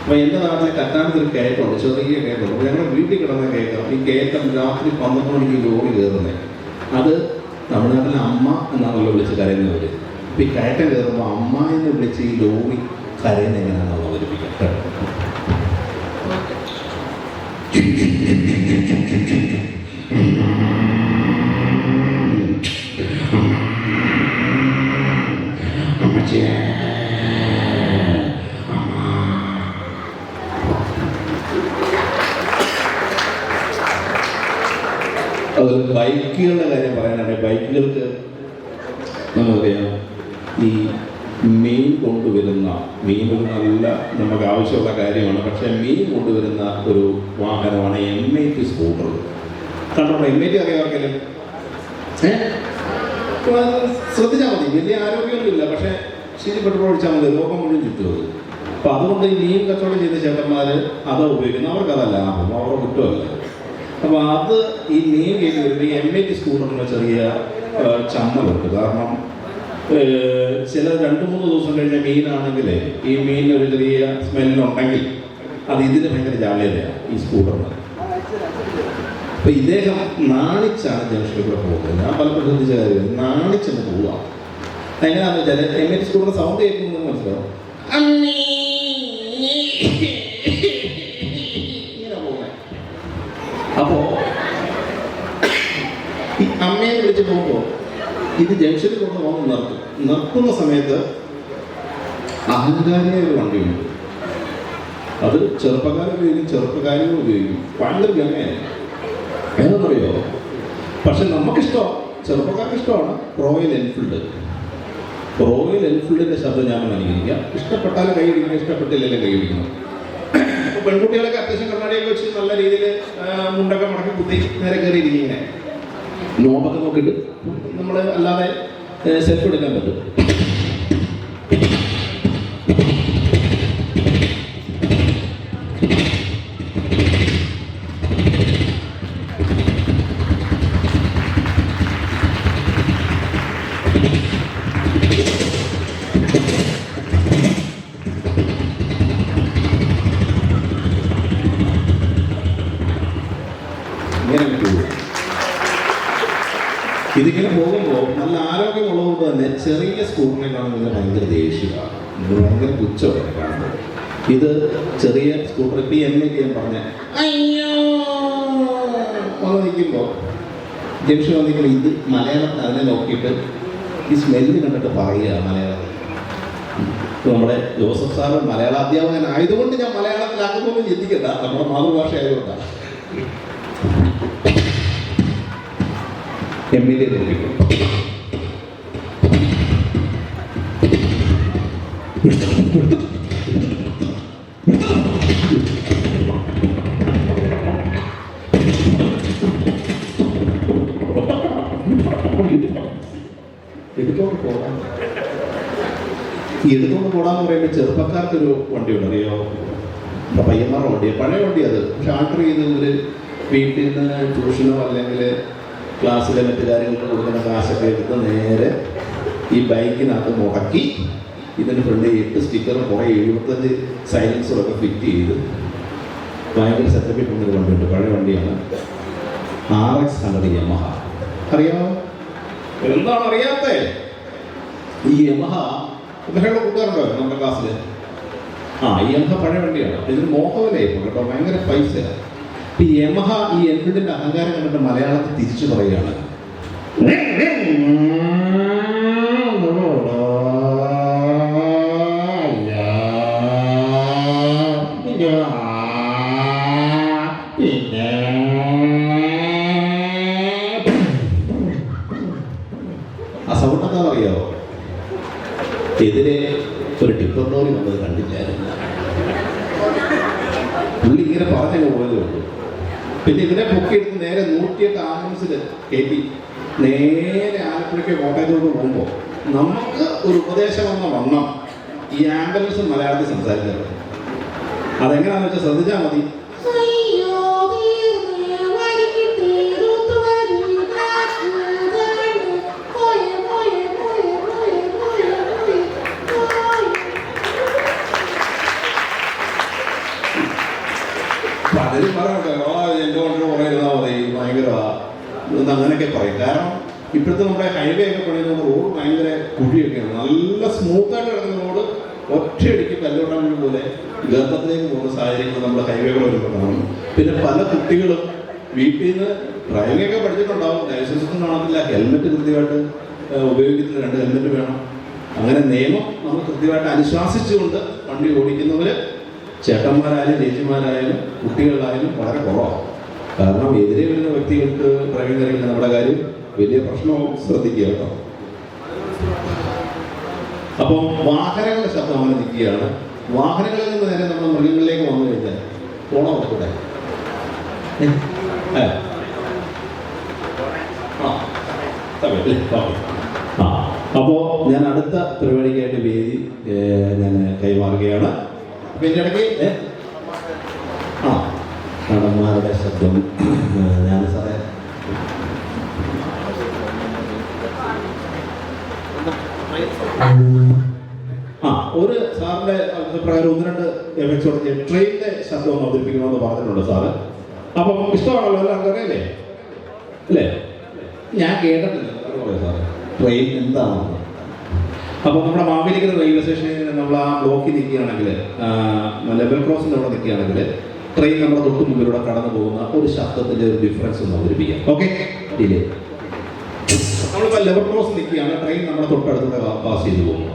അപ്പോൾ എൻ്റെ നാട്ടിൽ കറ്റാനത്തൊരു കയറ്റമുണ്ട്, ചെറിയ കയറ്റമുണ്ട്. അപ്പോൾ ഞങ്ങൾ വീട്ടിൽ കിടന്ന കയറ്റം, ഈ കയറ്റം രാത്രി 12 മണിക്ക് ലോറി കയറുന്നത്. അത് തമിഴ്നാട്ടിലെ അമ്മ എന്നാണല്ലോ വിളിച്ച് കരയുന്നവർ. അപ്പോൾ ഈ കയറ്റം കയറുമ്പോൾ അമ്മ എന്ന് വിളിച്ച് ഈ ലോറി കരയുന്നത് എങ്ങനെയാണെന്ന് അവതരിപ്പിക്കാം. അതുപോലെ ബൈക്കുകളുടെ കാര്യം പറയാനാണെങ്കിൽ ബൈക്കുകൾക്ക് നമുക്കറിയാം ഈ മീൻ കൊണ്ടുവരുന്ന മീൻ ഒരു നല്ല നമുക്ക് ആവശ്യമുള്ള കാര്യമാണ്. പക്ഷേ മീൻ കൊണ്ടുവരുന്ന ഒരു വാഹനമാണ് M80 സ്കൂട്ടർ. കണ്ടോ M80 അറിയാമെങ്കിലും ശ്രദ്ധിച്ചാൽ മതി. വലിയ ആരോഗ്യമൊന്നുമില്ല, പക്ഷേ ശരി പെട്രോൾ ഒഴിച്ചാൽ മതി, ലോകം മുഴുവൻ ചുറ്റും. അപ്പം അതുകൊണ്ട് ഈ മീൻ കച്ചവടം ചെയ്ത ചേട്ടന്മാർ അത് ഉപയോഗിക്കുന്നു. അവർക്കതല്ല ലാഭം, അവരുടെ കുറ്റമല്ല. അപ്പോൾ അത് ഈ മീൻ കയറ്റി വരുമ്പോൾ ഈ M80 സ്കൂട്ടറിന് ചെറിയ ചമ്മലുണ്ട്. കാരണം ചില 2-3 ദിവസം കഴിഞ്ഞ മീനാണെങ്കിൽ ഈ മീൻ ഒരു ചെറിയ സ്മെല്ലുണ്ടെങ്കിൽ അത് ഇതിന് ഭയങ്കര ജാള്യതയാണ് ഈ സ്കൂട്ടറിന്. അപ്പൊ ഇദ്ദേഹം നാണിച്ചാണ് ജംഗ്ഷനിൽ കൂടെ പോകുന്നത്. ഞാൻ പലപ്പോഴും ശ്രദ്ധിച്ച കാര്യം, നാണിച്ചെന്ന് പോവാം. എങ്ങനെയാണെന്ന് വെച്ചാൽ M80 സ്കൂട്ടറിന്റെ സൗണ്ട് കേൾക്കുന്നത് മനസ്സിലാവും. അപ്പോ ഈ അമ്മയെ വിളിച്ച് പോകുമ്പോൾ ഇത് ജംഗ്ഷനിൽ കൊണ്ട് പോകുന്ന നിർത്തുന്ന സമയത്ത് അഹങ്കാരിയായ ഒരു വണ്ടിയുണ്ട്. അത് ചെറുപ്പക്കാരും ഉപയോഗിക്കും, ചെറുപ്പക്കാരും ഉപയോഗിക്കും. ഭയങ്കര ഗമയാണ്. ഏതെന്നറിയോ? പക്ഷെ നമുക്കിഷ്ടം, ചെറുപ്പക്കാർക്ക് ഇഷ്ടമാണ് റോയൽ എൻഫീൽഡ്. റോയൽ എൻഫീൽഡിന്റെ ശബ്ദം ഞാൻ അനുകരിക്കാം. ഇഷ്ടപ്പെട്ടാലും കൈയടിക്കണം, ഇഷ്ടപ്പെട്ടില്ലെങ്കിൽ കൈയടിക്കണം. പെൺകുട്ടികളൊക്കെ അത്യാവശ്യം കണ്ണാടിയൊക്കെ വെച്ച് നല്ല രീതിയിൽ മുണ്ടൊക്കെ മടക്കി കുത്തി നേരെ കയറിയിരിക്കും. ഇങ്ങനെ നോബൊക്കെ നോക്കിയിട്ട് നമ്മൾ അല്ലാതെ സെൽഫ് എടുക്കാൻ പറ്റും. ഇതിങ്ങനെ പോകുമ്പോൾ നല്ല ആരോഗ്യമുള്ളതുകൊണ്ട് തന്നെ ചെറിയ സ്കൂട്ടറിനെ കാണുന്നത് ഭയങ്കര ദേഷ്യമാണ്, ഭയങ്കര പുച്ഛമാണ് കാണുന്നത്. ഇത് ചെറിയ സ്കൂട്ടർ ഇപ്പം M80 ഞാൻ പറഞ്ഞ അയ്യോ വന്ന് നിൽക്കുമ്പോൾ ജംഗ്ഷൻ വന്നിരിക്കുമ്പോൾ ഇത് മലയാളത്തിൽ അതിനെ നോക്കിയിട്ട് ഈ സ്മെല്ല് കണ്ടിട്ട് പറയുക മലയാളത്തിൽ. നമ്മുടെ ജോസഫ് സാറ് മലയാള അധ്യാപകൻ ആയതുകൊണ്ട് ഞാൻ മലയാളത്തിലാക്കുമ്പോൾ ചിന്തിക്കണ്ട, നമ്മുടെ മാതൃഭാഷ ആയതുകൊണ്ടാണ്. M80 നോക്കിയിട്ട് എടുത്തോണ്ട് പോകാൻ പറയുമ്പോൾ ചെറുപ്പക്കാർക്കൊരു വണ്ടിയുണ്ട്, അറിയോ? പയ്യന്മാരുടെ വണ്ടി, പഴയ വണ്ടി. അത് ചാർട്ടർ ചെയ്ത് ഒരു വീട്ടിൽ നിന്ന് ട്യൂഷനോ അല്ലെങ്കിൽ ക്ലാസ്സിലെ മറ്റു കാര്യങ്ങൾക്ക് കൊടുക്കുന്ന കാശൊക്കെ എടുത്ത് നേരെ ഈ ബൈക്കിനകത്ത് മുടക്കി ഇതിന് ഫ്രണ്ട് 8 സ്റ്റിക്കറും കുറേ 75 സൈലൻസറൊക്കെ ഫിറ്റ് ചെയ്ത് ഭയങ്കര സെറ്റപ്പിൽ കൊണ്ടൊരു വണ്ടിയുണ്ട്. പഴയ വണ്ടിയാണ്, RX100 യമഹ. അറിയാമോ? എന്താണ് അറിയാത്തേ? ഈ യമഹ യമഹയുടെ കൂട്ടുകാരുണ്ടോ നമ്മുടെ ക്ലാസ്സിൽ? ഈ യമഹ പഴയ വണ്ടിയാണ്. ഇതിന് മോഹവിലയായിരുന്നു കേട്ടോ, ഭയങ്കര പൈസയാണ്. ഈ യമഹ ഈ എൻഫീൽഡിന്റെ അഹങ്കാരം കണ്ടിട്ട് മലയാളത്തിൽ തിരിച്ചു പറയുകയാണ്. ആ സൗണ്ട് എന്താ അറിയാവോ? എതിരെ ഒരു ടിപ്പർ ലോറി വന്നത് കണ്ടില്ലായിരുന്നു. പുള്ളി ഇങ്ങനെ പറഞ്ഞങ്ങ് പോയതേ ഉള്ളൂ. പിന്നെ ഇതിനെ പൊക്കിയെടുത്ത് നേരെ 108 ആംബുലൻസിൽ കയറ്റി നേരെ ആലപ്പുഴയ്ക്ക് കോട്ടയത്തോട് പോകുമ്പോൾ നമുക്ക് ഒരു ഉപദേശം വണ്ണം ഈ ആംബുലൻസ് മലയാളത്തിൽ സംസാരിക്കാറ്. അതെങ്ങനെയാണെന്ന് വെച്ചാൽ ശ്രദ്ധിച്ചാൽ മതി. പലരും പറയട്ടെ, എൻ്റെ കൊണ്ട് കുറേ ഇരുന്നാൽ മതി, ഭയങ്കര അങ്ങനെയൊക്കെ പറയും. കാരണം ഇപ്പോഴത്തെ നമ്മുടെ ഹൈവേ ഒക്കെ പണിയുന്ന റോഡ് ഭയങ്കര കുഴിയൊക്കെയാണ്. നല്ല സ്മൂത്തായിട്ട് കിടക്കുന്ന റോഡ് ഒറ്റയടിക്ക് കല്ലുണ്ടാകുന്ന പോലെ ഗർഭത്തിലേക്ക് പോകുന്ന സാഹചര്യങ്ങൾ നമ്മുടെ ഹൈവേകൾ വരുമ്പോഴാണ്. പിന്നെ പല കുട്ടികളും വീട്ടിൽ നിന്ന് ഡ്രൈവിംഗ് ഒക്കെ പഠിച്ചിട്ടുണ്ടാവും, ലൈസൻസ് ഒന്നും കാണത്തില്ല, ഹെൽമെറ്റ് കൃത്യമായിട്ട് ഉപയോഗിക്കുന്ന 2 ഹെൽമെറ്റ് വേണം. അങ്ങനെ നിയമം നമ്മൾ കൃത്യമായിട്ട് അനുശാസിച്ചുകൊണ്ട് വണ്ടി ഓടിക്കുന്നവർ ചേട്ടന്മാരായാലും ചേച്ചിമാരായാലും കുട്ടികളായാലും വളരെ കുറവാണ്. കാരണം എതിരെ വരുന്ന വ്യക്തികൾക്ക് ഡ്രൈവിംഗ് അറിയില്ല നമ്മുടെ കാര്യം വലിയ പ്രശ്നവും ശ്രദ്ധിക്കുക കേട്ടോ. അപ്പം വാഹനങ്ങളുടെ ശബ്ദം അങ്ങനെ നിൽക്കുകയാണ്. വാഹനങ്ങളിൽ നിന്ന് നേരെ നമ്മൾ മൃഗങ്ങളിലേക്ക് വന്നു കഴിഞ്ഞാൽ പോണോ കൂടെ അപ്പോൾ ഞാൻ അടുത്ത പരിപാടിക്കായിട്ട് വേദി ഞാൻ കൈമാറുകയാണ്. പിന്നെ ഇടയ്ക്ക് നടന്മാരുടെ ശബ്ദം ഞാൻ സാറേ ഒരു സാറിന്റെ അഭിപ്രായം 1-2 എഫക്ട്സോട് ട്രെയിനിന്റെ ശബ്ദം ഒന്ന് അവതരിപ്പിക്കണമെന്ന് പറഞ്ഞിട്ടുണ്ട് സാറ്. അപ്പം ഇഷ്ടമാണല്ലോ എല്ലാവർക്കും അറിയില്ലേ അല്ലേ? ഞാൻ കേട്ടിട്ടില്ല സാറ് ട്രെയിൻ എന്താണെന്ന്. അപ്പോൾ നമ്മുടെ മാവേലിക്കര റെയിൽവേ സ്റ്റേഷനിൽ നമ്മൾ ആ ബ്ലോക്കിൽ നിൽക്കുകയാണെങ്കിൽ, ലെവൽ ക്രോസിൻ്റെ അവിടെ നിൽക്കുകയാണെങ്കിൽ ട്രെയിൻ നമ്മുടെ തൊട്ട് മുമ്പിലൂടെ കടന്നു പോകുന്ന ഒരു ശബ്ദത്തിൻ്റെ ഒരു ഡിഫറൻസ് ഒന്ന് അവതരിപ്പിക്കാം. ഓക്കെ, ഡിലേ നമ്മളിപ്പോൾ ലെവൽ ക്രോസ് നിൽക്കുകയാണ്, ട്രെയിൻ നമ്മുടെ തൊട്ടടുത്തൂടെ പാസ് ചെയ്തു പോകുന്നു.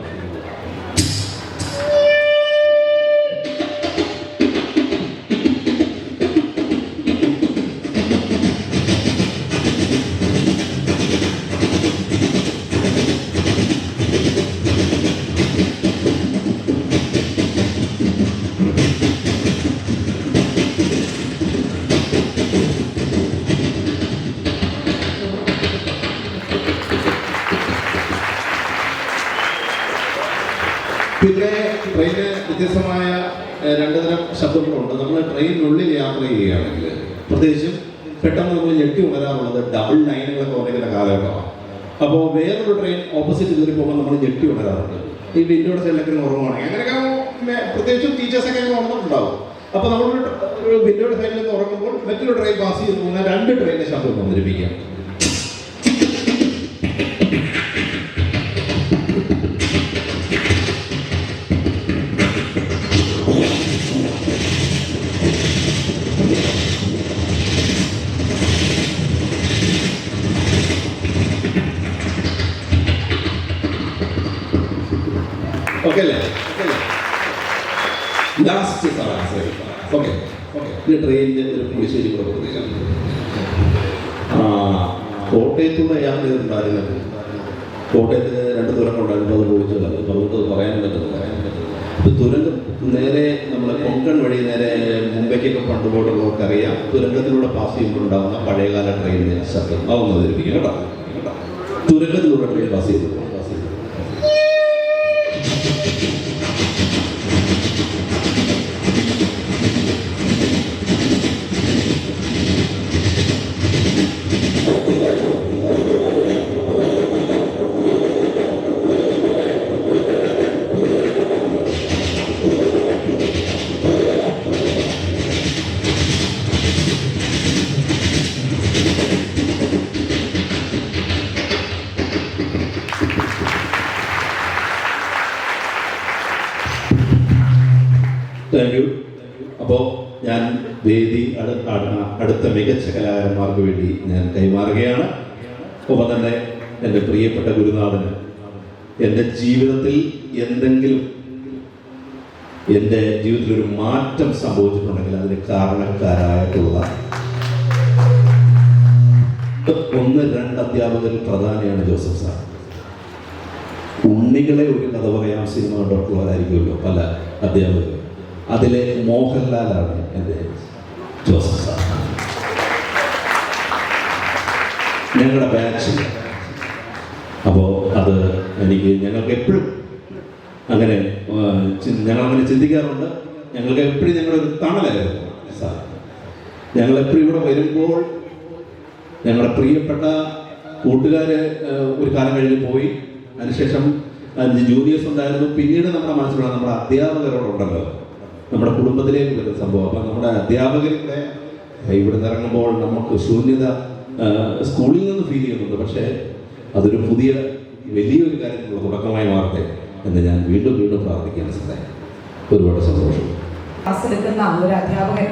പിന്നെ ട്രെയിന് വ്യത്യസ്തമായ 2 തരം ശബ്ദങ്ങളുണ്ട്. നമ്മൾ ട്രെയിനിനുള്ളിൽ യാത്ര ചെയ്യുകയാണെങ്കിൽ പ്രത്യേകിച്ചും പെട്ടെന്ന് നമ്മൾ ഞെട്ടി ഉണരാറുള്ളത് ഡബിൾ ലൈനുകളൊക്കെ ഉണ്ടെങ്കിലുള്ള കാലഘട്ടമാണ്. അപ്പോൾ വേറൊരു ട്രെയിൻ ഓപ്പോസിറ്റ് കയറി പോകുമ്പോൾ നമ്മൾ ഞെട്ടി ഉണരാറുണ്ട്. ഈ വിൻഡോയുടെ സൈഡിലൊക്കെ ഉറങ്ങുവാണെങ്കിൽ അങ്ങനെയൊക്കെ പ്രത്യേകിച്ചും ടീച്ചേഴ്സൊക്കെ ഉണർന്നിട്ടുണ്ടാവും. അപ്പോൾ നമ്മളൊരു വിൻഡോയുടെ സൈഡിൽ നിന്ന് ഉറങ്ങുമ്പോൾ മറ്റൊരു ട്രെയിൻ പാസ് ചെയ്ത് പോകുന്ന 2 ട്രെയിനിൻ്റെ ശബ്ദം അവതരിപ്പിക്കാം. ഓക്കെ അല്ലേ? ലാസ്റ്റ് ഓക്കെ ഇത് ട്രെയിനിൻ്റെ ഒരു പുളിശ്ശേരി പ്രവർത്തിക്കാം. കോട്ടയത്തൂടെ യാത്ര ചെയ്തിട്ടുണ്ടായിരുന്നത്. കോട്ടയത്ത് 2 തുരങ്കമുണ്ടായിരുന്നു, അത് പോയിച്ചത് നമുക്ക് പറയാനും പറ്റുന്നില്ല. തുരങ്കം നേരെ നമ്മൾ കൊങ്കൺ വഴി നേരെ മുംബൈക്കൊക്കെ പണ്ട് പോയിട്ടുള്ളവർക്ക് അറിയാം. തുരങ്കത്തിലൂടെ പാസ് ചെയ്യുമ്പോഴുണ്ടാകുന്ന പഴയകാല ട്രെയിനിൻ്റെ ശബ്ദം അതൊന്ന് അവതരിപ്പിക്കും കേട്ടോ. തുരങ്കത്തിലൂടെ ട്രെയിൻ പാസ് ചെയ്തു. Thank you. അപ്പോൾ ഞാൻ വേദി അടുത്ത മികച്ച കലാകാരന്മാർക്ക് വേണ്ടി ഞാൻ കൈമാറുകയാണ്. ഒപ്പം തന്നെ എൻ്റെ പ്രിയപ്പെട്ട ഗുരുനാഥന് എൻ്റെ ജീവിതത്തിൽ എന്തെങ്കിലും എൻ്റെ ജീവിതത്തിലൊരു മാറ്റം സംഭവിച്ചിട്ടുണ്ടെങ്കിൽ അതിന് കാരണക്കാരായിട്ടുള്ള 1-2 അധ്യാപകരിൽ പ്രധാനിയാണ് ജോസഫ് സാർ. ഉണ്ണികളെ ഒരു കഥ പറയാം സിനിമ കണ്ടിട്ടുള്ളവരായിരിക്കുമല്ലോ പല അധ്യാപകർ. അതിലെ മോഹൻലാലാണ് എൻ്റെ ജോസഫ് സാർ. ഞങ്ങളുടെ ബാച്ച്. അപ്പോൾ അത് ഞങ്ങൾക്ക് എപ്പോഴും അങ്ങനെ ഞങ്ങളങ്ങനെ ചിന്തിക്കാറുണ്ട്. ഞങ്ങൾക്ക് എപ്പോഴും ഞങ്ങളൊരു തണലായിരുന്നു സാർ. ഞങ്ങളെപ്പോഴും ഇവിടെ വരുമ്പോൾ ഞങ്ങളുടെ പ്രിയപ്പെട്ട കൂട്ടുകാർ ഒരു കാലം കഴിഞ്ഞ് പോയി. അതിനുശേഷം ജൂനിയേഴ്സ് ഉണ്ടായിരുന്നു. പിന്നീട് നമ്മുടെ മനസ്സിലുള്ള നമ്മുടെ അധ്യാപകരോടുണ്ടല്ലോ, നമ്മുടെ കുടുംബത്തിലേക്ക് വരുന്ന സംഭവം. അപ്പം നമ്മുടെ അധ്യാപകരുടെ ഇവിടെ നിന്ന് ഇറങ്ങുമ്പോൾ നമുക്ക് ശൂന്യത സ്കൂളിൽ നിന്ന് ഫീൽ ചെയ്യുന്നുണ്ട്. പക്ഷേ അതൊരു വലിയൊരു കാര്യത്തിനുള്ള തുടക്കമായി മാറട്ടെ. എന്ന് ഞാൻ വീണ്ടും പ്രാർത്ഥിക്കുകയാണ് സാറേ. ഒരുപാട് സന്തോഷം. ക്ലാസ് എടുക്കുന്ന ഒരു അധ്യാപകൻ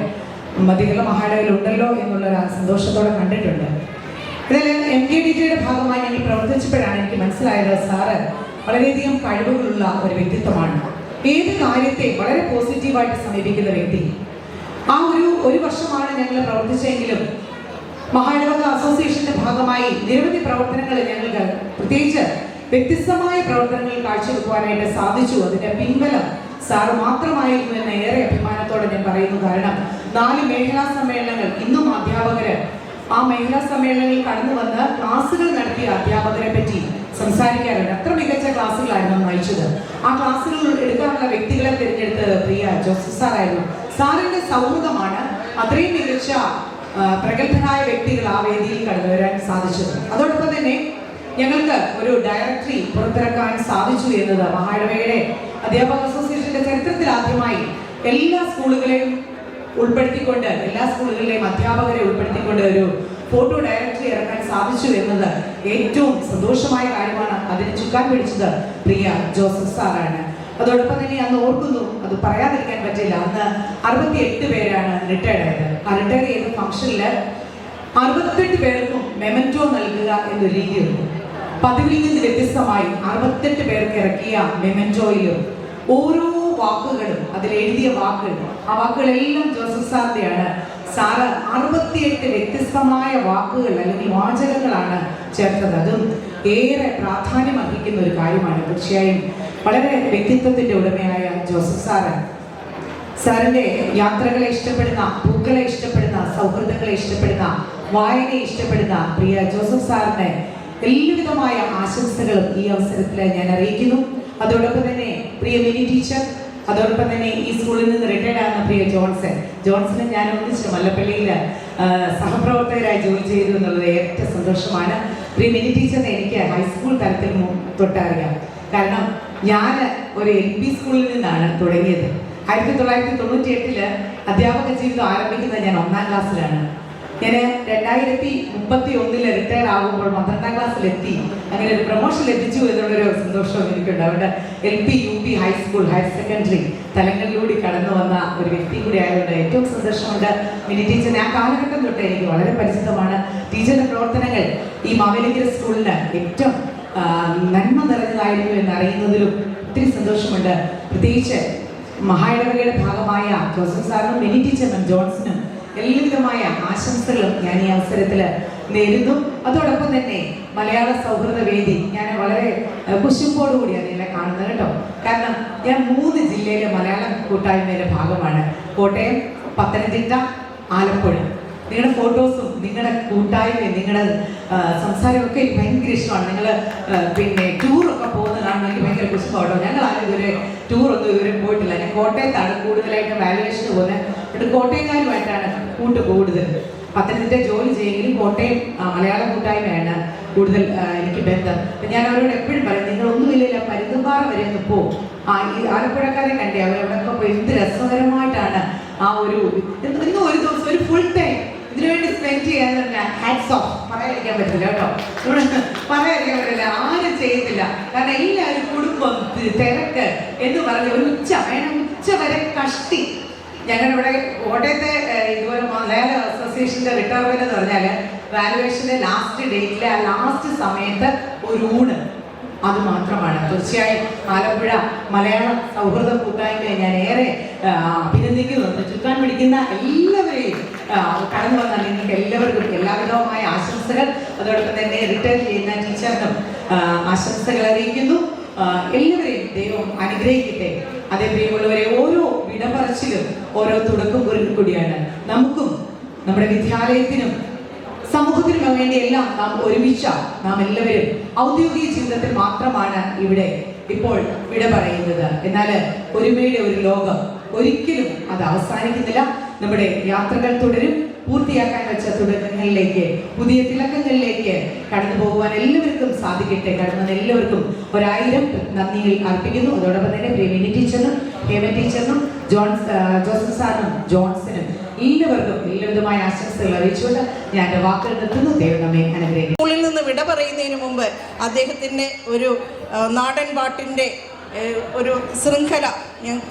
മതികളുടെ മഹാനഗരിലുണ്ടല്ലോ എന്നുള്ളൊരു സന്തോഷത്തോടെ കണ്ടിട്ടുണ്ട്. ഇതിൽ MKDTയുടെ ഭാഗമായി ഞങ്ങൾ പ്രവർത്തിച്ചപ്പോഴാണ് എനിക്ക് മനസ്സിലായത് സാറ് വളരെയധികം കഴിവുകളുള്ള ഒരു വ്യക്തിത്വമാണ്. ഏത് കാര്യത്തെ വളരെ പോസിറ്റീവായിട്ട് സമീപിക്കുന്ന വ്യക്തി. ആ ഒരു വർഷമാണ് ഞങ്ങൾ പ്രവർത്തിച്ചെങ്കിലും മഹാനഗര അസോസിയേഷന്റെ ഭാഗമായി നിരവധി പ്രവർത്തനങ്ങൾ ഞങ്ങൾക്ക് പ്രത്യേകിച്ച് വ്യത്യസ്തമായ പ്രവർത്തനങ്ങൾ കാഴ്ചവെക്കുവാനായിട്ട് സാധിച്ചു. അതിന്റെ പിൻബലം സാറ് മാത്രമായിരുന്നു എന്ന് ഏറെ അഭിമാനത്തോടെ ഞാൻ പറയുന്നു. കാരണം 4 മേഖലാ സമ്മേളനങ്ങൾ ഇന്നും അധ്യാപകര് ആ മേഖലാ സമ്മേളനങ്ങളിൽ കടന്നു വന്ന് ക്ലാസുകൾ നടത്തിയ അധ്യാപകരെ പറ്റി സംസാരിക്കാറുണ്ട്. അത്ര മികച്ച ക്ലാസ്സുകളായിരുന്നു നയിച്ചത്. ആ ക്ലാസ്സുകൾ എടുക്കാനുള്ള വ്യക്തികളെ തിരഞ്ഞെടുത്തത് പ്രിയ ജോസഫ് സാറായിരുന്നു. സാറിന്റെ സൗഹൃദമാണ് അത്രയും മികച്ച പ്രഗത്ഭരായ വ്യക്തികൾ ആ വേദിയിൽ കടന്നു വരാൻ സാധിച്ചത്. അതോടൊപ്പം തന്നെ ഞങ്ങൾക്ക് ഒരു ഡയറക്ടറി പുറത്തിറക്കാൻ സാധിച്ചു എന്നത് മഹാനഗരയുടെ അധ്യാപക അസോസിയേഷന്റെ ചരിത്രത്തിൽ ആദ്യമായി എല്ലാ സ്കൂളുകളെയും ഉൾപ്പെടുത്തിക്കൊണ്ട് എല്ലാ സ്കൂളുകളിലെയും അധ്യാപകരെ ഉൾപ്പെടുത്തിക്കൊണ്ട് ഒരു ഫോട്ടോ ഡയറക്ടറി ഇറക്കാൻ സാധിച്ചു എന്നത് ഏറ്റവും സന്തോഷമായ കാര്യമാണ്. അതിന് ചുക്കാൻ പിടിച്ചത് പ്രിയ ജോസഫ് സാറാണ്. അതോടൊപ്പം തന്നെ അന്ന് ഓർക്കുന്നു, അത് പറയാതിരിക്കാൻ പറ്റില്ല, അന്ന് 68 പേരാണ് റിട്ടയർഡ് ആയത്. ആ റിട്ടയർ ചെയ്ത ഫംഗ്ഷനിൽ 68 പേർക്കും മെമന്റോ നൽകുക എന്നൊരു രീതിയുണ്ട്. പതിവിൽ നിന്ന് വ്യത്യസ്തമായി 68 പേർക്ക് ഇറക്കിയ മെമന്റോയിലും ഓരോ വാക്കുകളും അതിലെഴുതിയ വാക്കുകൾ, ആ വാക്കുകളെല്ലാം ജോസഫ് സാറിന്റെയാണ്. സാറ് 68 വ്യത്യസ്തമായ വാക്കുകൾ അല്ലെങ്കിൽ വാചകങ്ങളാണ് ചേർത്തത്. അതും ഏറെ പ്രാധാന്യം അർഹിക്കുന്ന ഒരു കാര്യമാണ്. തീർച്ചയായും വളരെ വ്യക്തിത്വത്തിന്റെ ഉടമയായ ജോസഫ് സാറിന്റെ യാത്രകളെ ഇഷ്ടപ്പെടുന്ന, പൂക്കളെ ഇഷ്ടപ്പെടുന്ന, സൗഹൃദങ്ങളെ ഇഷ്ടപ്പെടുന്ന, വായനയെ ഇഷ്ടപ്പെടുന്ന പ്രിയ ജോസഫ് സാറിന് എല്ലാവിധമായ ആശംസകളും ഈ അവസരത്തിൽ ഞാൻ അറിയിക്കുന്നു. അതോടൊപ്പം തന്നെ പ്രിയ മിനി ടീച്ചർ, അതോടൊപ്പം തന്നെ ഈ സ്കൂളിൽ നിന്ന് റിട്ടയർഡ് ആകുന്ന പ്രിയ ജോൺസനെ ഞാൻ ഒന്നിച്ചു മല്ലപ്പള്ളിയിൽ സഹപ്രവർത്തകരായി ജോലി ചെയ്തു എന്നുള്ളത് ഏറ്റവും സന്തോഷമാണ്. പ്രിയ മിനി ടീച്ചറിനെ എനിക്ക് ഹൈസ്കൂൾ തലത്തിൽ തൊട്ടറിയാം. കാരണം ഞാൻ ഒരു LP സ്കൂളിൽ നിന്നാണ് തുടങ്ങിയത്. 1998 അധ്യാപക ജീവിതം ആരംഭിക്കുന്നത് ഞാൻ 1ാം ക്ലാസ്സിലാണ്. ഞാൻ 2031 റിട്ടയർ ആകുമ്പോൾ 12ാം ക്ലാസ്സിലെത്തി. അങ്ങനെ ഒരു പ്രൊമോഷൻ ലഭിച്ചു എന്നുള്ളൊരു സന്തോഷവും എനിക്കുണ്ട്. അവിടെ LP, UP, high school, higher secondary തലങ്ങളിലൂടെ കടന്നു വന്ന ഒരു വ്യക്തി കൂടി ആയതുകൊണ്ട് ഏറ്റവും സന്തോഷമുണ്ട്. മിനി ടീച്ചറിനെ ആ കാലഘട്ടം തൊട്ട് എനിക്ക് വളരെ പരിചിതമാണ്. ടീച്ചറിന്റെ പ്രവർത്തനങ്ങൾ ഈ മാവേലിക്കര സ്കൂളിന് ഏറ്റവും നന്മ നിറഞ്ഞതായിരുന്നു എന്നറിയുന്നതിലും ഒത്തിരി സന്തോഷമുണ്ട്. പ്രത്യേകിച്ച് മഹായിടവകയുടെ ഭാഗമായ ജോസഫ് സാറിനും മിനി ടീച്ചറിനും ജോൺസനും എല്ലാവിധമായ ആശംസകളും ഞാൻ ഈ അവസരത്തിൽ നേരുന്നു. അതോടൊപ്പം തന്നെ മലയാള സൗഹൃദ വേദി ഞാൻ വളരെ കുശുമ്പോടുകൂടിയാണ് എന്നെ കാണുന്നത് കേട്ടോ. കാരണം ഞാൻ 3 ജില്ലയിലെ മലയാളം കൂട്ടായ്മയുടെ ഭാഗമാണ്. കോട്ടയം, പത്തനംതിട്ട, ആലപ്പുഴ. നിങ്ങളുടെ ഫോട്ടോസും നിങ്ങളുടെ കൂട്ടായ്മയും നിങ്ങളുടെ സംസാരമൊക്കെ എനിക്ക് ഭയങ്കര ഇഷ്ടമാണ്. നിങ്ങൾ പിന്നെ ടൂറൊക്കെ പോകുന്ന കാണുമ്പോൾ എനിക്ക് ഭയങ്കര പുഷ്പമാട്ടോ. ഞങ്ങൾ ആരും ഇതുവരെ ടൂറൊന്നും ഇതുവരെ പോയിട്ടില്ല. ഞാൻ കോട്ടയത്താണ് കൂടുതലായിട്ട് വാലുവേഷന് പോകുന്നത്. എന്നിട്ട് കോട്ടയംകാരുമായിട്ടാണ് കൂടുതൽ. പത്തനംതിട്ട ജോലി ചെയ്യുമെങ്കിലും കോട്ടയം മലയാള കൂട്ടായ്മയാണ് കൂടുതൽ എനിക്ക് ബന്ധം. ഞാൻ അവരോട് എപ്പോഴും പറയും, നിങ്ങളൊന്നുമില്ല പരുന്തുംപാറ വരെ ഒന്ന് പോകും. ഈ ആലപ്പുഴക്കാരെ കണ്ടേ അവരവിടെയൊക്കെ പോയി എന്ത് രസകരമായിട്ടാണ് ആ ഒരു ദിവസം ഒരു ഫുൾ ടൈം ഇതിനുവേണ്ടി സ്പെൻഡ് ചെയ്യാൻ ഹാറ്റ്സ് ഓഫ് പറയാതിരിക്കാൻ പറ്റില്ല കേട്ടോ. പറയാതിരിക്കാൻ പറ്റില്ല, ആരും ചെയ്യത്തില്ല. കാരണം എല്ലാവരും കുടുംബം, തിരക്ക് എന്ന് പറഞ്ഞ് ഒരു ഉച്ച വരെ കഷ്ടി. ഞങ്ങളിവിടെ കോട്ടയത്തെ ഇതുപോലെ മലയാള അസോസിയേഷന്റെ റിട്ടയർമെന്റ് എന്ന് പറഞ്ഞാൽ വാലുവേഷന്റെ ലാസ്റ്റ് ഡേറ്റിലെ ആ ലാസ്റ്റ് സമയത്ത് ഒരു ഊണ്, അത് മാത്രമാണ്. തീർച്ചയായും ആലപ്പുഴ മലയാള സൗഹൃദ കൂട്ടായ്മയെ ഞാൻ ഏറെ അഭിനന്ദിക്കുന്നുണ്ട്. ചുക്കാൻ പിടിക്കുന്ന എല്ലാവരെയും കടന്നു വന്നാൽ നിങ്ങൾക്ക് എല്ലാവർക്കും എല്ലാവിധവുമായ ആശംസകൾ. അതോടൊപ്പം തന്നെ റിട്ടയർ ചെയ്യുന്ന ടീച്ചറിനും ആശംസകൾ അറിയിക്കുന്നു. എല്ലാവരെയും ദൈവം അനുഗ്രഹിക്കട്ടെ. അതേ പ്രിയമുള്ളവരെ, ഓരോ വിടപറച്ചിലും ഓരോ തുടക്കം കൂടിയാണ്. നമുക്കും നമ്മുടെ വിദ്യാലയത്തിനും സമൂഹത്തിനും വേണ്ടി എല്ലാം നാം ഒരുമിച്ച നാം എല്ലാവരും ഔദ്യോഗിക ജീവിതത്തിൽ മാത്രമാണ് ഇവിടെ ഇപ്പോൾ വിട പറയുന്നത്. എന്നാൽ ഒരുമയുടെ ഒരു ലോകം ഒരിക്കലും അത് അവസാനിക്കുന്നില്ല. നമ്മുടെ യാത്രകൾ തുടരും. പൂർത്തിയാക്കാൻ വെച്ച തുടക്കങ്ങളിലേക്ക്, പുതിയ തിളക്കങ്ങളിലേക്ക് കടന്നു പോകുവാൻ എല്ലാവർക്കും സാധിക്കട്ടെ. കടന്നു എല്ലാവർക്കും 1000 നന്ദികൾ അർപ്പിക്കുന്നു. അതോടൊപ്പം തന്നെ മിനി ടീച്ചറിനും ഹേമ ടീച്ചറിനും ജോസഫ് സാറിനും ജോൺസനും എല്ലാവർക്കും എല്ലാവിധമായ ആശംസകൾ അറിയിച്ചുകൊണ്ട് ഞാൻ എൻ്റെ വാക്കുകൾ നിർത്തുന്നു. ദൈവം നമ്മെ അനുഗ്രഹിക്കും. സ്കൂളിൽ നിന്ന് വിട പറയുന്നതിന് മുമ്പ് അദ്ദേഹത്തിൻ്റെ ഒരു നാടൻ പാട്ടിൻ്റെ ഒരു ശൃംഖല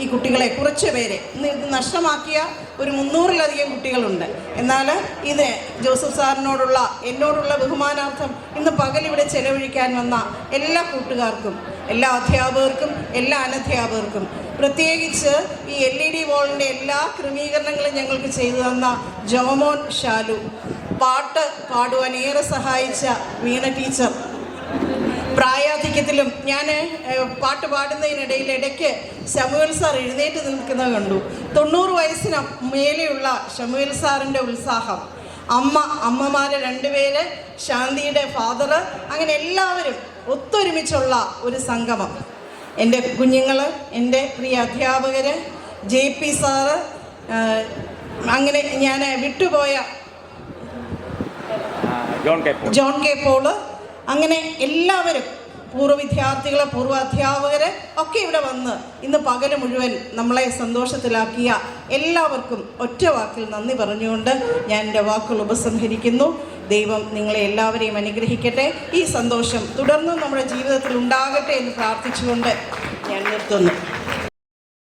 ഈ കുട്ടികളെ കുറച്ച് പേരെ ഇന്ന് ഇത് നഷ്ടമാക്കിയ ഒരു 300-ലധികം കുട്ടികളുണ്ട്. എന്നാൽ ഇത് ജോസഫ് സാറിനോടുള്ള എന്നോടുള്ള ബഹുമാനാർത്ഥം ഇന്ന് പകൽ ഇവിടെ ചെലവഴിക്കാൻ വന്ന എല്ലാ കൂട്ടുകാർക്കും, എല്ലാ അധ്യാപകർക്കും, എല്ലാ അനധ്യാപകർക്കും, പ്രത്യേകിച്ച് ഈ LED വാളിൻ്റെ എല്ലാ ക്രമീകരണങ്ങളും ഞങ്ങൾക്ക് ചെയ്തു തന്ന ജോമോൻ ഷാലു, പാട്ട് പാടുവാൻ ഏറെ സഹായിച്ച വീണ ടീച്ചർ, പ്രായാധിക്യത്തിലും ഞാൻ പാട്ട് പാടുന്നതിനിടയിൽ ഇടയ്ക്ക് ശമുവേൽ സാർ എഴുന്നേറ്റ് നിൽക്കുന്നത് കണ്ടു. 90 വയസ്സിന് മേലെയുള്ള ശമുവേൽ സാറിൻ്റെ ഉത്സാഹം, അമ്മമാരെ 2 പേര്, ശാന്തിയുടെ ഫാദർ, അങ്ങനെ എല്ലാവരും ഒത്തൊരുമിച്ചുള്ള ഒരു സംഗമം. എൻ്റെ കുഞ്ഞുങ്ങൾ, എൻ്റെ പ്രിയ അധ്യാപകർ, JP സാറ്, അങ്ങനെ ഞാൻ വിട്ടുപോയ ജോൺ കെ പോള്, അങ്ങനെ എല്ലാവരും, പൂർവ്വ വിദ്യാർത്ഥികൾ, പൂർവ്വ അധ്യാപകർ ഒക്കെ ഇവിടെ വന്ന് ഇന്ന് പകൽ മുഴുവൻ നമ്മളെ സന്തോഷത്തിലാക്കിയ എല്ലാവർക്കും ഒറ്റ വാക്കിൽ നന്ദി പറഞ്ഞുകൊണ്ട് ഞാൻ എൻ്റെ വാക്കുകൾ ഉപസംഹരിക്കുന്നു. ദൈവം നിങ്ങളെ എല്ലാവരെയും അനുഗ്രഹിക്കട്ടെ. ഈ സന്തോഷം തുടർന്നും നമ്മുടെ ജീവിതത്തിൽ ഉണ്ടാകട്ടെ എന്ന് പ്രാർത്ഥിച്ചുകൊണ്ട് ഞാൻ നിർത്തുന്നു.